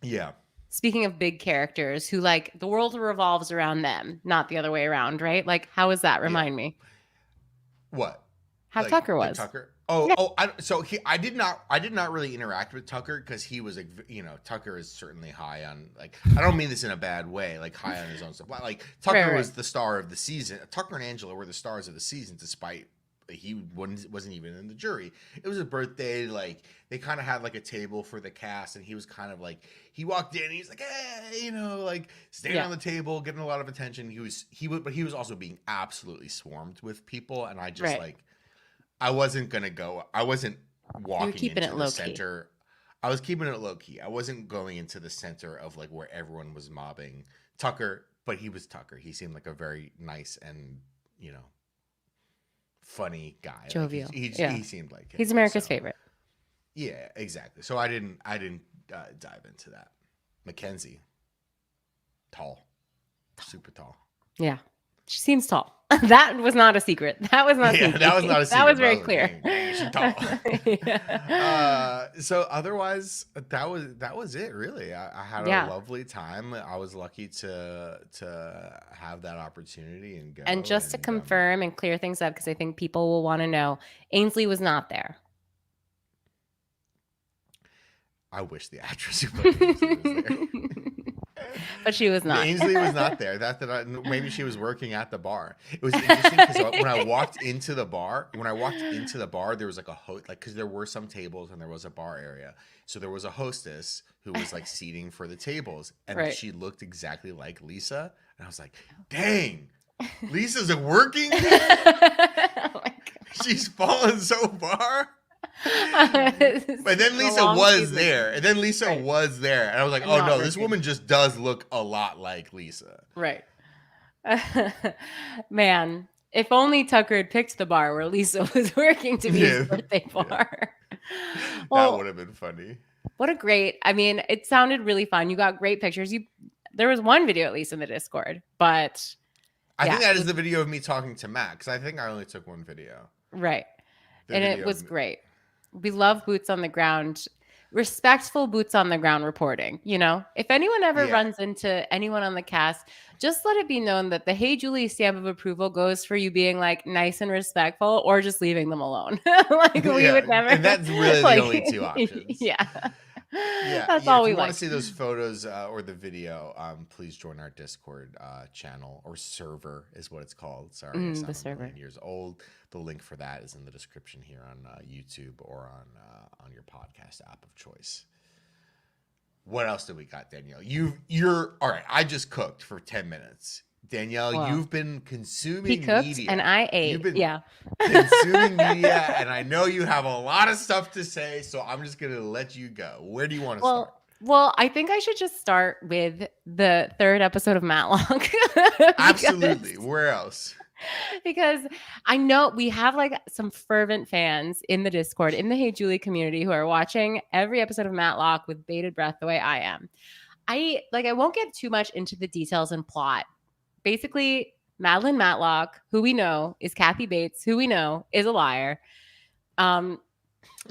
Yeah,
Speaking of big characters who like the world revolves around them, not the other way around, right? Like, how is that?
yeah.
Remind me
What?
how Tucker
Like
was.
Tucker?
Yeah.
I did not really interact with Tucker because he was like, Tucker is certainly high on, like, I don't mean this in a bad way, like high on his own stuff. Like Tucker
Right.
was the star of the season. Tucker and Angela were the stars of the season, despite he wasn't even in the jury. It was his birthday. Like they kind of had like a table for the cast, and he was kind of like, he walked in, and he's like, hey, like standing
Yeah.
on the table, getting a lot of attention. But he was also being absolutely swarmed with people, and I just
Right.
like. I wasn't gonna go. I wasn't
You were
walking
keeping
into
it
the
low key.
center. I was keeping it low key. I wasn't going into the center of like where everyone was mobbing Tucker, but he was Tucker. He seemed like a very nice and funny guy. Like
Jovial.
he
Yeah.
seemed like it.
He's America's
So,
favorite.
yeah, exactly. So I didn't dive into that. Mackenzie, tall, super tall.
Yeah. She seems tall. That was not a secret. That was not
Yeah,
sneaky.
that was not a secret.
That was
but I
very
like,
clear.
Dang, she's tall.
Yeah.
So otherwise, that was it. Really, I had a
Yeah.
lovely time. I was lucky to have that opportunity and go.
And just to
and,
confirm and clear things up, because I think people will want to know, Ainsley was not there.
I wish the actress who played Ainsley was there.
But she was not.
Ainsley was not there. Maybe she was working at the bar. It was interesting because when I walked into the bar, there was like a host, like because there were some tables and there was a bar area. So there was a hostess who was like seating for the tables, and
Right.
she looked exactly like Lisa. And I was like, "Dang, Lisa's a working.
Oh my God.
She's fallen so far."
It's
But then
been a
Lisa
long
was
season.
there. And then Lisa
Right.
was there. And I was like,
And
oh
not
no, this
working.
woman just does look a lot like Lisa.
Right. Man, if only Tucker had picked the bar where Lisa was working to be his
Yeah.
birthday
Yeah.
bar.
That
Well,
would have been funny.
what a great, I mean, it sounded really fun. You got great pictures. There was one video at least in the Discord, but
I
yeah,
think that
it
is
was-
the video of me talking to Matt, because I think I only took one video.
right.
The
And it
video
was
of-
great. We love boots on the ground, respectful boots on the ground reporting. If anyone ever
Yeah.
runs into anyone on the cast, just let it be known that the Hey Julie stamp of approval goes for you being like nice and respectful, or just leaving them alone. Like we
Yeah,
would never.
and that's really the
like,
only two options.
Yeah.
Yeah,
That's
yeah,
all
if
we
you want
like.
to see those photos or the video, please join our Discord channel, or server is what it's called. Sorry, I sound
the
a
server.
million years old. The link for that is in the description here on YouTube or on your podcast app of choice. What else do we got, Danielle? You're all right. I just cooked for 10 minutes. Danielle,
Well,
you've been consuming
He cooked
media.
and I ate.
You've been
Yeah.
consuming media, and I know you have a lot of stuff to say, so I'm just gonna let you go. Where do you want to start?
Well, I think I should just start with the third episode of Matlock.
Absolutely. Where else?
Because I know we have like some fervent fans in the Discord, in the Hey Julie community, who are watching every episode of Matlock with bated breath the way I am. I won't get too much into the details and plot. Basically, Madeline Matlock, who we know is Kathy Bates, who we know is a liar,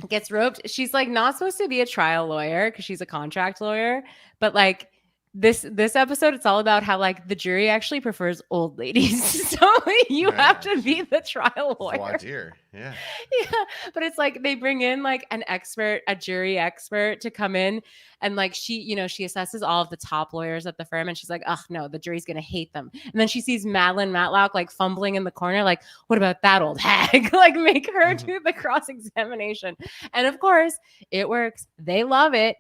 gets roped. She's like not supposed to be a trial lawyer because she's a contract lawyer, but like this episode, it's all about how like the jury actually prefers old ladies, so you have to be the trial lawyer.
Voir dire. Yeah.
Yeah, but it's like they bring in like an expert, a jury expert, to come in, and like she assesses all of the top lawyers at the firm, and she's like, oh no, the jury's gonna hate them. And then she sees Madeline Matlock like fumbling in the corner, like, what about that old hag? Like, make her do the cross-examination. And of course it works. They love it.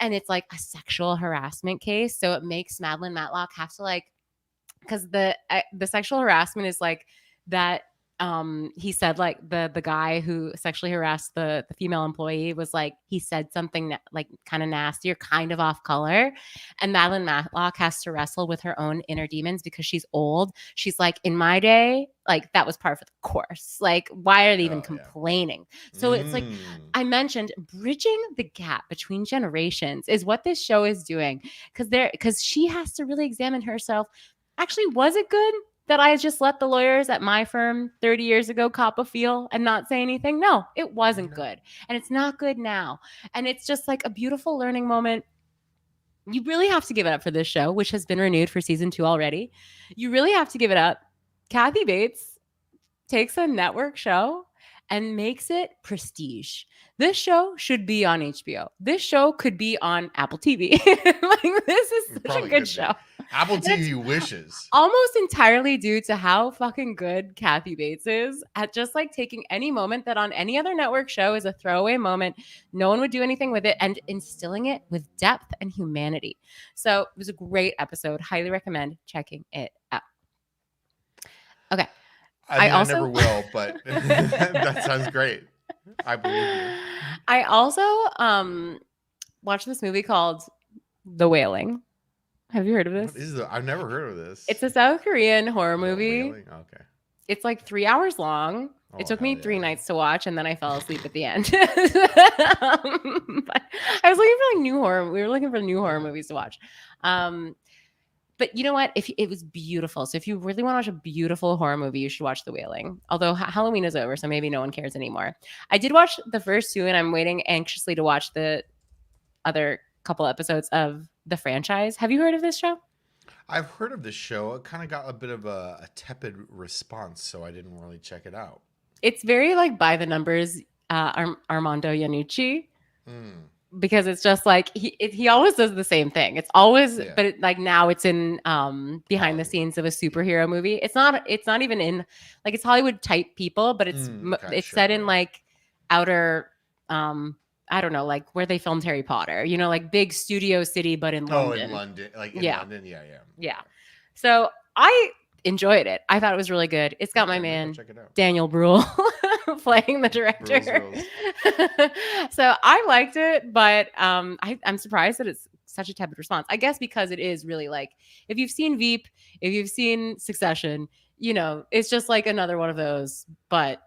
And it's like a sexual harassment case, so it makes Madeline Matlock have to like, because the sexual harassment is like that he said like the guy who sexually harassed the female employee was like, he said something like kind of nasty or kind of off color, and Madeline Matlock has to wrestle with her own inner demons because she's old. She's like, in my day, like that was par for the course. Like, why are they even complaining? So it's like I mentioned, bridging the gap between generations is what this show is doing, because she has to really examine herself. Actually, was it good that I just let the lawyers at my firm 30 years ago cop a feel and not say anything? No, it wasn't good. And it's not good now. And it's just like a beautiful learning moment. You really have to give it up for this show, which has been renewed for season 2 already. You really have to give it up. Kathy Bates takes a network show and makes it prestige. This show should be on HBO. This show could be on Apple TV. Like, this is such a good show.
Apple TV wishes.
Almost entirely due to how fucking good Kathy Bates is at just like taking any moment that on any other network show is a throwaway moment. No one would do anything with it and instilling it with depth and humanity. So it was a great episode. Highly recommend checking it out. Okay.
I never will, but that sounds great. I believe you.
I also watched this movie called The Wailing. Have you heard of this?
I've never heard of this.
It's a South Korean horror movie.
Okay.
It's like 3 hours long. It took me 3 nights to watch, and then I fell asleep at the end. But I was looking for like new horror. We were looking for new horror movies to watch. But you know what? It was beautiful. So if you really want to watch a beautiful horror movie, you should watch The Wailing. Although Halloween is over, so maybe no one cares anymore. I did watch the first 2, and I'm waiting anxiously to watch the other couple episodes of the franchise. Have you heard of this show?
I've heard of this show. It kind of got a bit of a tepid response, so I didn't really check it out.
It's very like by the numbers, Armando Iannucci. Because it's just like he always does the same thing. It's always, but like now it's in behind the scenes of a superhero movie. It's not even in like, it's Hollywood type people, but it's set in like outer I don't know, like where they filmed Harry Potter, you know, like big studio city, but in London.
Oh, in London, like in London, yeah.
So I enjoyed it. I thought it was really good. It's got my man Daniel Bruhl playing the director. So I liked it, but I'm surprised that it's such a tepid response. I guess because it is really like, if you've seen Veep, if you've seen Succession, you know, it's just like another one of those, but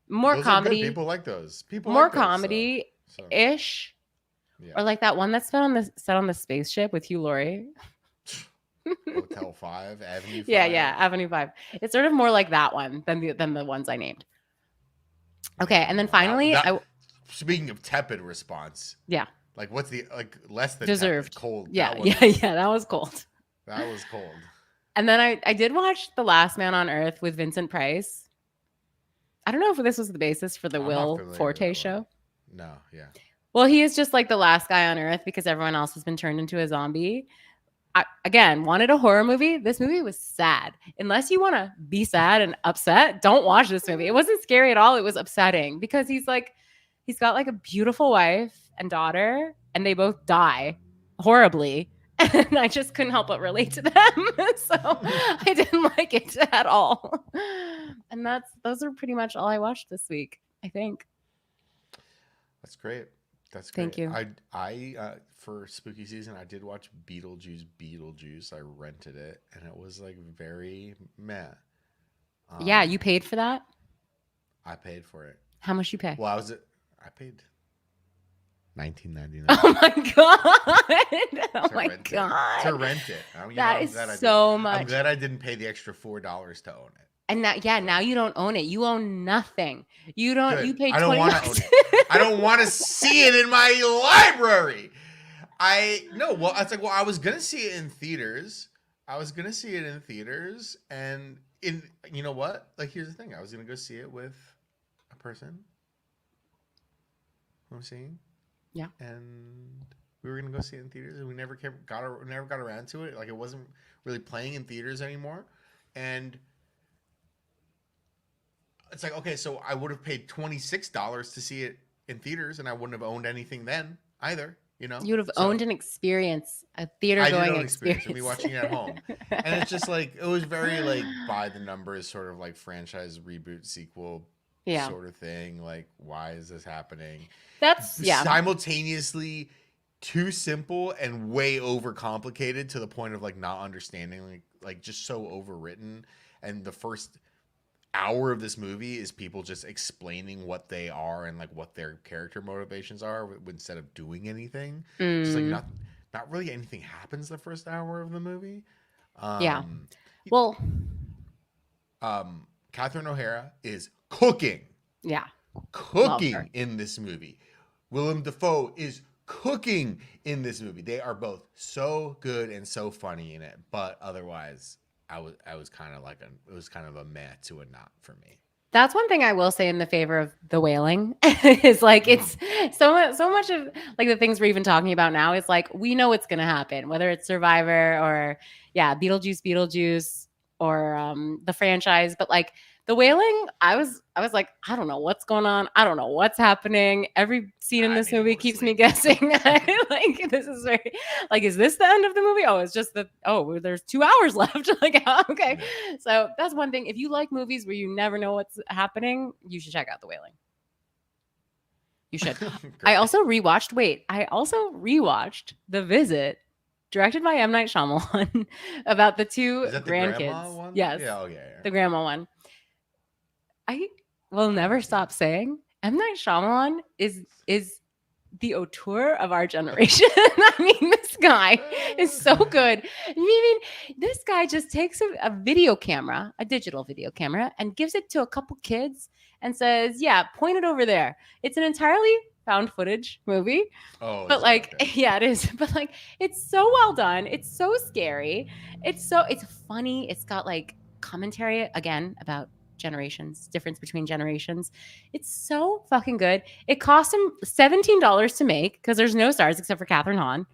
more comedy.
People like those. People
more
like those,
comedy-ish. Or like that one that's set on the spaceship with Hugh Laurie.
Hotel 5, Avenue 5.
Yeah, Avenue 5. It's sort of more like that one than the ones I named. Okay, and then finally,
speaking of tepid response.
Yeah.
Like what's the less than
deserved
tepid, cold?
Yeah, that was cold.
That was cold.
And then I did watch The Last Man on Earth with Vincent Price. I don't know if this was the basis for the Will Forte show.
No, yeah.
Well, he is just like the last guy on Earth because everyone else has been turned into a zombie. Again, wanted a horror movie. This movie was sad. Unless you want to be sad and upset, don't watch this movie. It wasn't scary at all. It was upsetting because he's got like a beautiful wife and daughter, and they both die horribly. And I just couldn't help but relate to them. So I didn't like it at all. And those are pretty much all I watched this week, I think.
That's great. That's great.
Thank you.
I for spooky season, I did watch Beetlejuice. I rented it, and it was like very meh.
Yeah, you paid for that?
I paid for it.
How much you pay?
Well, I paid $19.99.
Oh my god! Oh my god!
To rent it.
That is so much.
I'm glad I didn't pay the extra $4 to own it.
And now you don't own it. You own nothing. You don't.
Good.
You pay $20.
I don't want to own it. I don't want to see it in my library. Well, it's like, well, I was gonna see it in theaters. And you know what? Like, here's the thing. I was gonna go see it with a person who I'm seeing.
Yeah.
And we were gonna go see it in theaters, and we never got around to it. Like, it wasn't really playing in theaters anymore, and it's like, okay, so I would have paid $26 to see it in theaters, and I wouldn't have owned anything then either. you know?
You would have
So
owned an experience, a theater
I did
going
own experience of
experience.
me watching it at home. And it's just like, it was very like by the numbers, sort of like franchise reboot sequel
Yeah.
sort of thing. Like, why is this happening?
That's
Simultaneously too simple and way overcomplicated to the point of like not understanding, like just so overwritten. And the first hour of this movie is people just explaining what they are and like what their character motivations are instead of doing anything. Just like not really anything happens the first hour of the movie.
Yeah.
Um,
Well,
Catherine O'Hara is cooking
yeah. Love her.
in this movie. Willem Dafoe is cooking in this movie. They are both so good and so funny in it, but otherwise I was kind of like it was kind of a meh to a not for me.
That's one thing I will say in the favor of The Wailing is like it's so much of like the things we're even talking about now is like we know what's gonna happen, whether it's Survivor or Beetlejuice or the franchise, but like The Wailing, I was like, I don't know what's going on. I don't know what's happening. Every scene in this movie keeps me guessing. Like this is very like, is this the end of the movie? Oh, it's just there's 2 hours left. Like, okay.
Yeah.
So that's one thing. If you like movies where you never know what's happening, you should check out The Wailing. You should. I also rewatched The Visit, directed by M. Night Shyamalan, about the two grandkids.
One?
Yes.
Yeah, okay.
The grandma one. I will never stop saying M. Night Shyamalan is the auteur of our generation. I mean, this guy is so good. I mean, this guy just takes a video camera, a digital video camera, and gives it to a couple kids and says, yeah, point it over there. It's an entirely found footage movie.
Oh,
but like, okay. Yeah, it is. But like, it's so well done. It's so scary. It's funny. It's got like commentary again about difference between generations. It's so fucking good. It cost him $17 to make because there's no stars except for Catherine Hahn.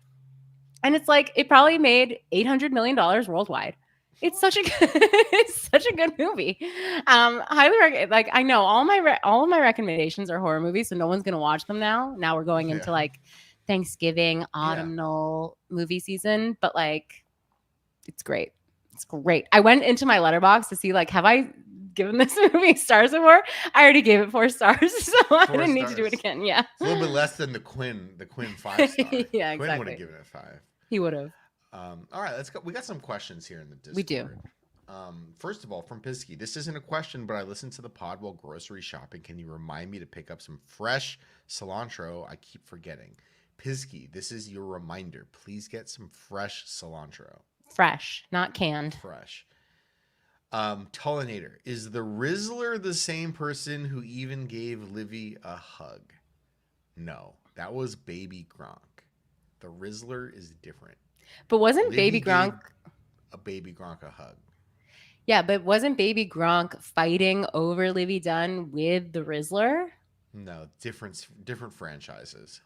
And it's like, it probably made $800 million worldwide. It's such a good movie. Highly recommend. Like, I know all of my recommendations are horror movies, so no one's gonna watch them now. Now we're going into like Thanksgiving, autumnal movie season, but like, it's great. It's great. I went into my letterbox to see like, have I given this movie stars before? I already gave it 4 stars, so I didn't need to do it again. Yeah,
it's a little bit less than the Quinn 5 star.
Yeah,
Quinn would have given it 5.
He would have.
All right, let's go. We got some questions here in the Discord.
We do.
First of all, from Pisky, this isn't a question, but I listened to the pod while grocery shopping. Can you remind me to pick up some fresh cilantro? I keep forgetting. Pisky, this is your reminder. Please get some fresh cilantro.
Fresh, not canned.
Fresh. Tullinator, is the Rizzler the same person who even gave Livy a hug? No, that was Baby Gronk. The Rizzler is different.
But wasn't Baby Gronk
a Baby Gronk a hug?
Yeah, but wasn't Baby Gronk fighting over Livy Dunn with the Rizzler?
No, different franchises.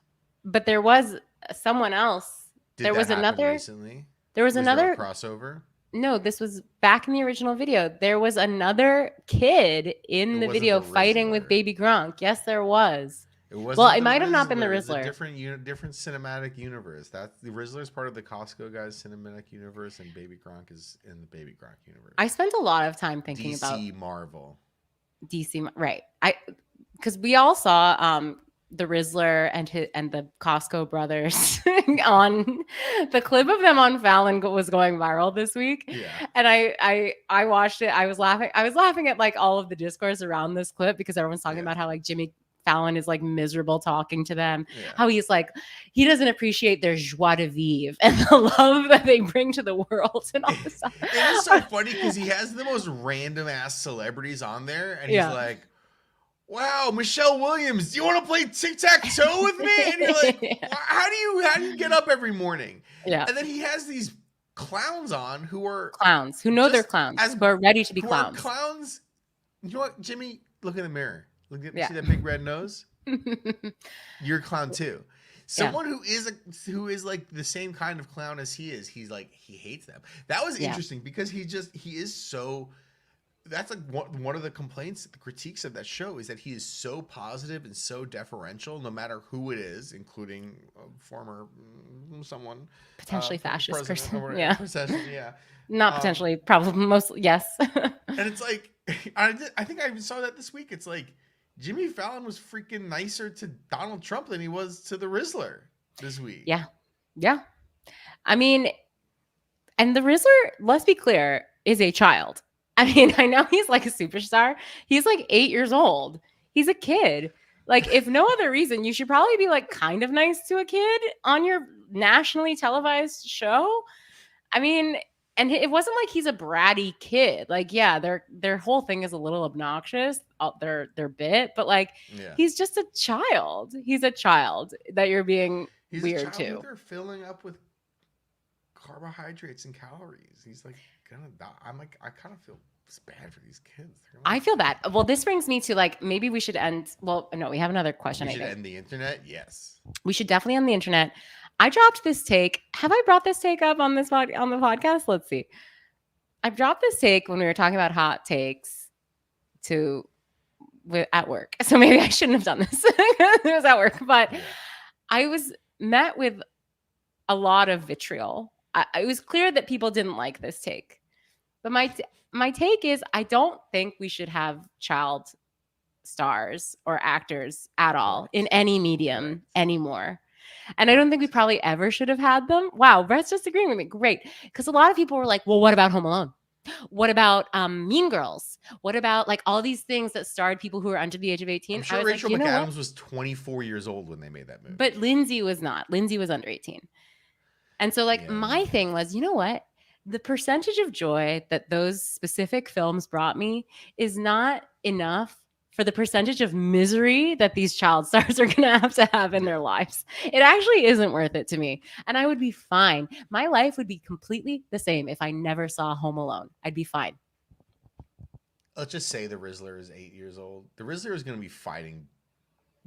But there was someone else. There was another
recently.
There was another
crossover.
No, this was back in the original video. There was another kid in the video fighting with Baby Gronk. Yes, there was. It might have not been the Rizzler.
Different cinematic universe. That's the Rizzler is part of the Costco guys cinematic universe, and Baby Gronk is in the Baby Gronk universe.
I spent a lot of time thinking about
Marvel.
DC, right? Because we all saw the Rizzler and the Costco brothers on the clip of them on Fallon was going viral this week.
Yeah.
And I watched it. I was laughing at like all of the discourse around this clip because everyone's talking about how like Jimmy Fallon is like miserable talking to them. Yeah. How he's like, he doesn't appreciate their joie de vivre and the love that they bring to the world and all this stuff.
It is so funny because he has the most random ass celebrities on there, and he's like, wow, Michelle Williams, do you want to play tic-tac-toe with me? And you're like, how do you get up every morning?
Yeah.
And then he has these clowns on who are
clowns, who know they're clowns, who are ready to be clowns.
Clowns. You know what, Jimmy? Look in the mirror. Look at see that big red nose? You're a clown too. Someone who is like the same kind of clown as he is. He's like, he hates them. That was interesting because he is so that's like one of the complaints, the critiques of that show is that he is so positive and so deferential, no matter who it is, including a former someone,
Potentially
former
fascist
president
person.
or
Yeah.
president, yeah.
Not
Um,
potentially, probably mostly, yes.
and it's like, I think I even saw that this week. It's like Jimmy Fallon was freaking nicer to Donald Trump than he was to the Rizzler this week.
Yeah. Yeah. I mean, and the Rizzler, let's be clear, is a child. I mean, I know he's like a superstar. He's like 8 years old. He's a kid. Like, if no other reason, you should probably be like kind of nice to a kid on your nationally televised show. I mean, and it wasn't like he's a bratty kid. Like, yeah, their whole thing is a little obnoxious, their bit, but like
Yeah.
he's just a child. He's a child that you're being
He's a
weird
child who
to.
they're filling up with carbohydrates and calories. He's like gonna die. I'm like, I kind of feel bad for these kids.
I feel bad. Well, this brings me to like maybe we should end. Well, no, we have another question.
We
I
should
think
end the internet. Yes.
we should definitely end the internet. I dropped this take. Have I brought this take up on on the podcast? Let's see. I dropped this take when we were talking about hot takes to at work. So maybe I shouldn't have done this. It was at work, but
Yeah.
I was met with a lot of vitriol. It was clear that people didn't like this take. But my take is I don't think we should have child stars or actors at all in any medium anymore. And I don't think we probably ever should have had them. Wow, Brett's just agreeing with me. Great. Because a lot of people were like, well, what about Home Alone? What about Mean Girls? What about like all these things that starred people who were under the age of 18?
I'm sure
I was
Rachel
like, you know what?
McAdams was 24 years old when they made that movie.
But Lindsay was not. Lindsay was under 18. And so, like,
Yeah.
my thing was, you know what? The percentage of joy that those specific films brought me is not enough for the percentage of misery that these child stars are going to have in their lives. It actually isn't worth it to me. And I would be fine. My life would be completely the same if I never saw Home Alone. I'd be fine.
Let's just say the Rizzler is 8 years old. The Rizzler is going to be fighting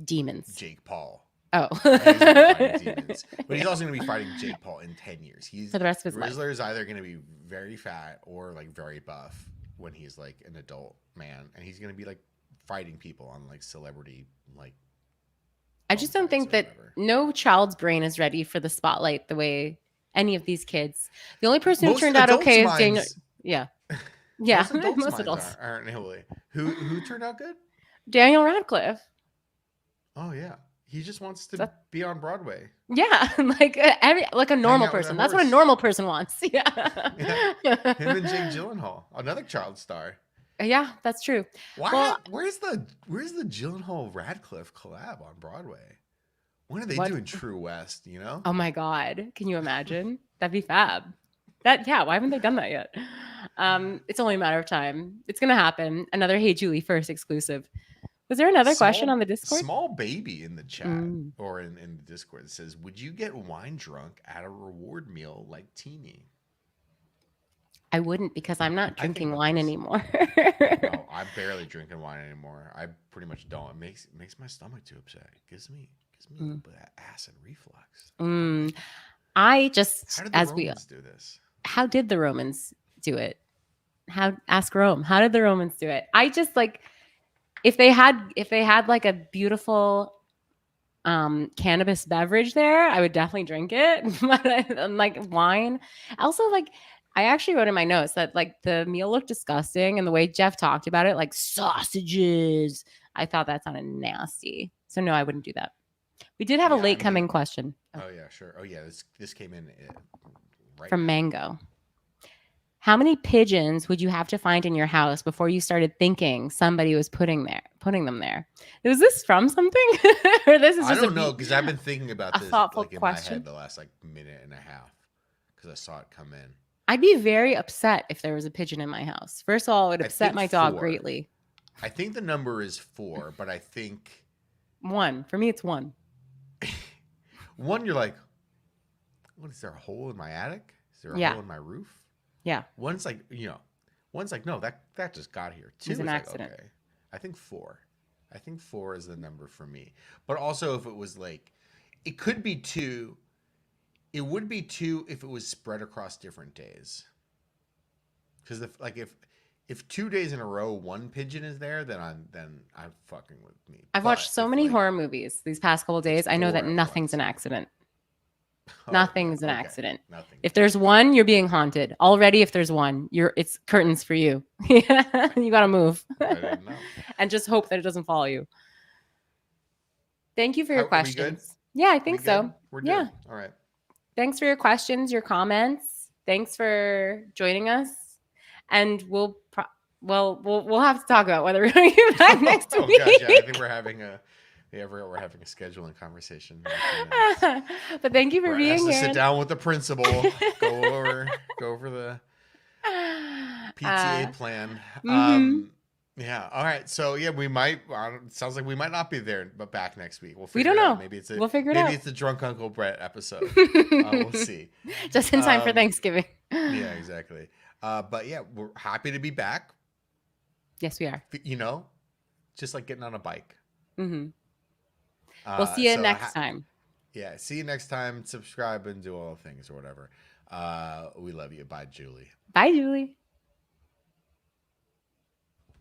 Demons.
Jake Paul.
Oh.
And he's gonna be fighting demons. But he's also going to be fighting Jake Paul in 10 years.
For the rest of his life.
Rizzler is either going to be very fat or like very buff when he's like an adult man. And he's going to be like fighting people on like celebrity like.
I just don't think that no child's brain is ready for the spotlight the way any of these kids. The only person who turned out okay is Daniel. Yeah. Yeah.
Most adults aren't really. Who turned out good?
Daniel Radcliffe.
Oh yeah. He just wants to be on Broadway.
Yeah, like a normal person. That's what a normal person wants. Yeah.
Him and Jake Gyllenhaal, another child star.
Yeah, that's true.
Where's the Gyllenhaal Radcliffe collab on Broadway? When are they doing True West? You know?
Oh my God, can you imagine? That'd be fab. Why haven't they done that yet? It's only a matter of time. It's gonna happen. Another Hey Julie First exclusive. Was there another question on the Discord?
Small baby in the chat or in the Discord that says, would you get wine drunk at a reward meal like Teeny?
I wouldn't because I'm not drinking wine anymore.
No, I'm barely drinking wine anymore. I pretty much don't. It makes my stomach too upset. It gives me a little bit of acid reflux.
I just
how did the Romans do this?
How did the Romans do it? Ask Rome. How did the Romans do it? I just like if they had like a beautiful cannabis beverage there, I would definitely drink it. But like wine. Also, like I actually wrote in my notes that like the meal looked disgusting and the way Jeff talked about it, like sausages. I thought that sounded nasty. So no, I wouldn't do that. We did have a late coming question.
Oh yeah, sure. Oh yeah, this came in right
from Mango. How many pigeons would you have to find in your house before you started thinking somebody was putting them there? Was this from something? Or this is just
I don't know, because I've been thinking about this
thoughtful
like in
question.
my head the last like minute and a half because I saw it come in.
I'd be very upset if there was a pigeon in my house. First of all, it would upset my dog greatly.
I think the number is 4, but I think
1. For me, it's 1.
1, you're like, what, is there a hole in my attic? Is there a hole in my roof?
Yeah.
One's like, one's like, no, that just got here. 2 is
an
like,
accident.
okay. I think 4. I think 4 is the number for me. But also if it was like, it could be 2. It would be 2 if it was spread across different days. Because if If 2 days in a row one pigeon is there, then I'm fucking with me.
I've
But
watched so
if,
many
like,
horror movies these past couple
it's
days. I know
4
that
at
nothing's an
once.
accident.
Oh,
Nothing's
yeah.
an
Okay.
accident.
Nothing.
If there's one, you're being haunted. Already, if there's one, it's curtains for you. Yeah, you gotta move.
I didn't know.
And just hope that it doesn't follow you. Thank you for your
Are we good?
questions. Yeah, I
We
think
good?
so.
We're
Yeah.
good. All right.
Thanks for your questions, your comments. Thanks for joining us. And we'll have to talk about whether we're going to get back next
Oh
week.
gosh, yeah, I think we're having a scheduling conversation.
But thank you for
We're
being
asked to
here.
sit down with the principal, go over the PTA plan.
Mhm.
Yeah. All right. So yeah, we might. It sounds like we might not be there, but back next week. We'll
We
figure
don't
it out.
know.
Maybe it's
We'll figure it out.
Maybe it's the drunk Uncle Brett episode. We'll see.
Just in time for Thanksgiving.
Yeah, exactly. But yeah, we're happy to be back.
Yes, we are.
You know, just like getting on a bike.
Mm-hmm. We'll see you next time.
Yeah, see you next time. Subscribe and do all the things or whatever. We love you. Bye, Julie.
Bye, Julie.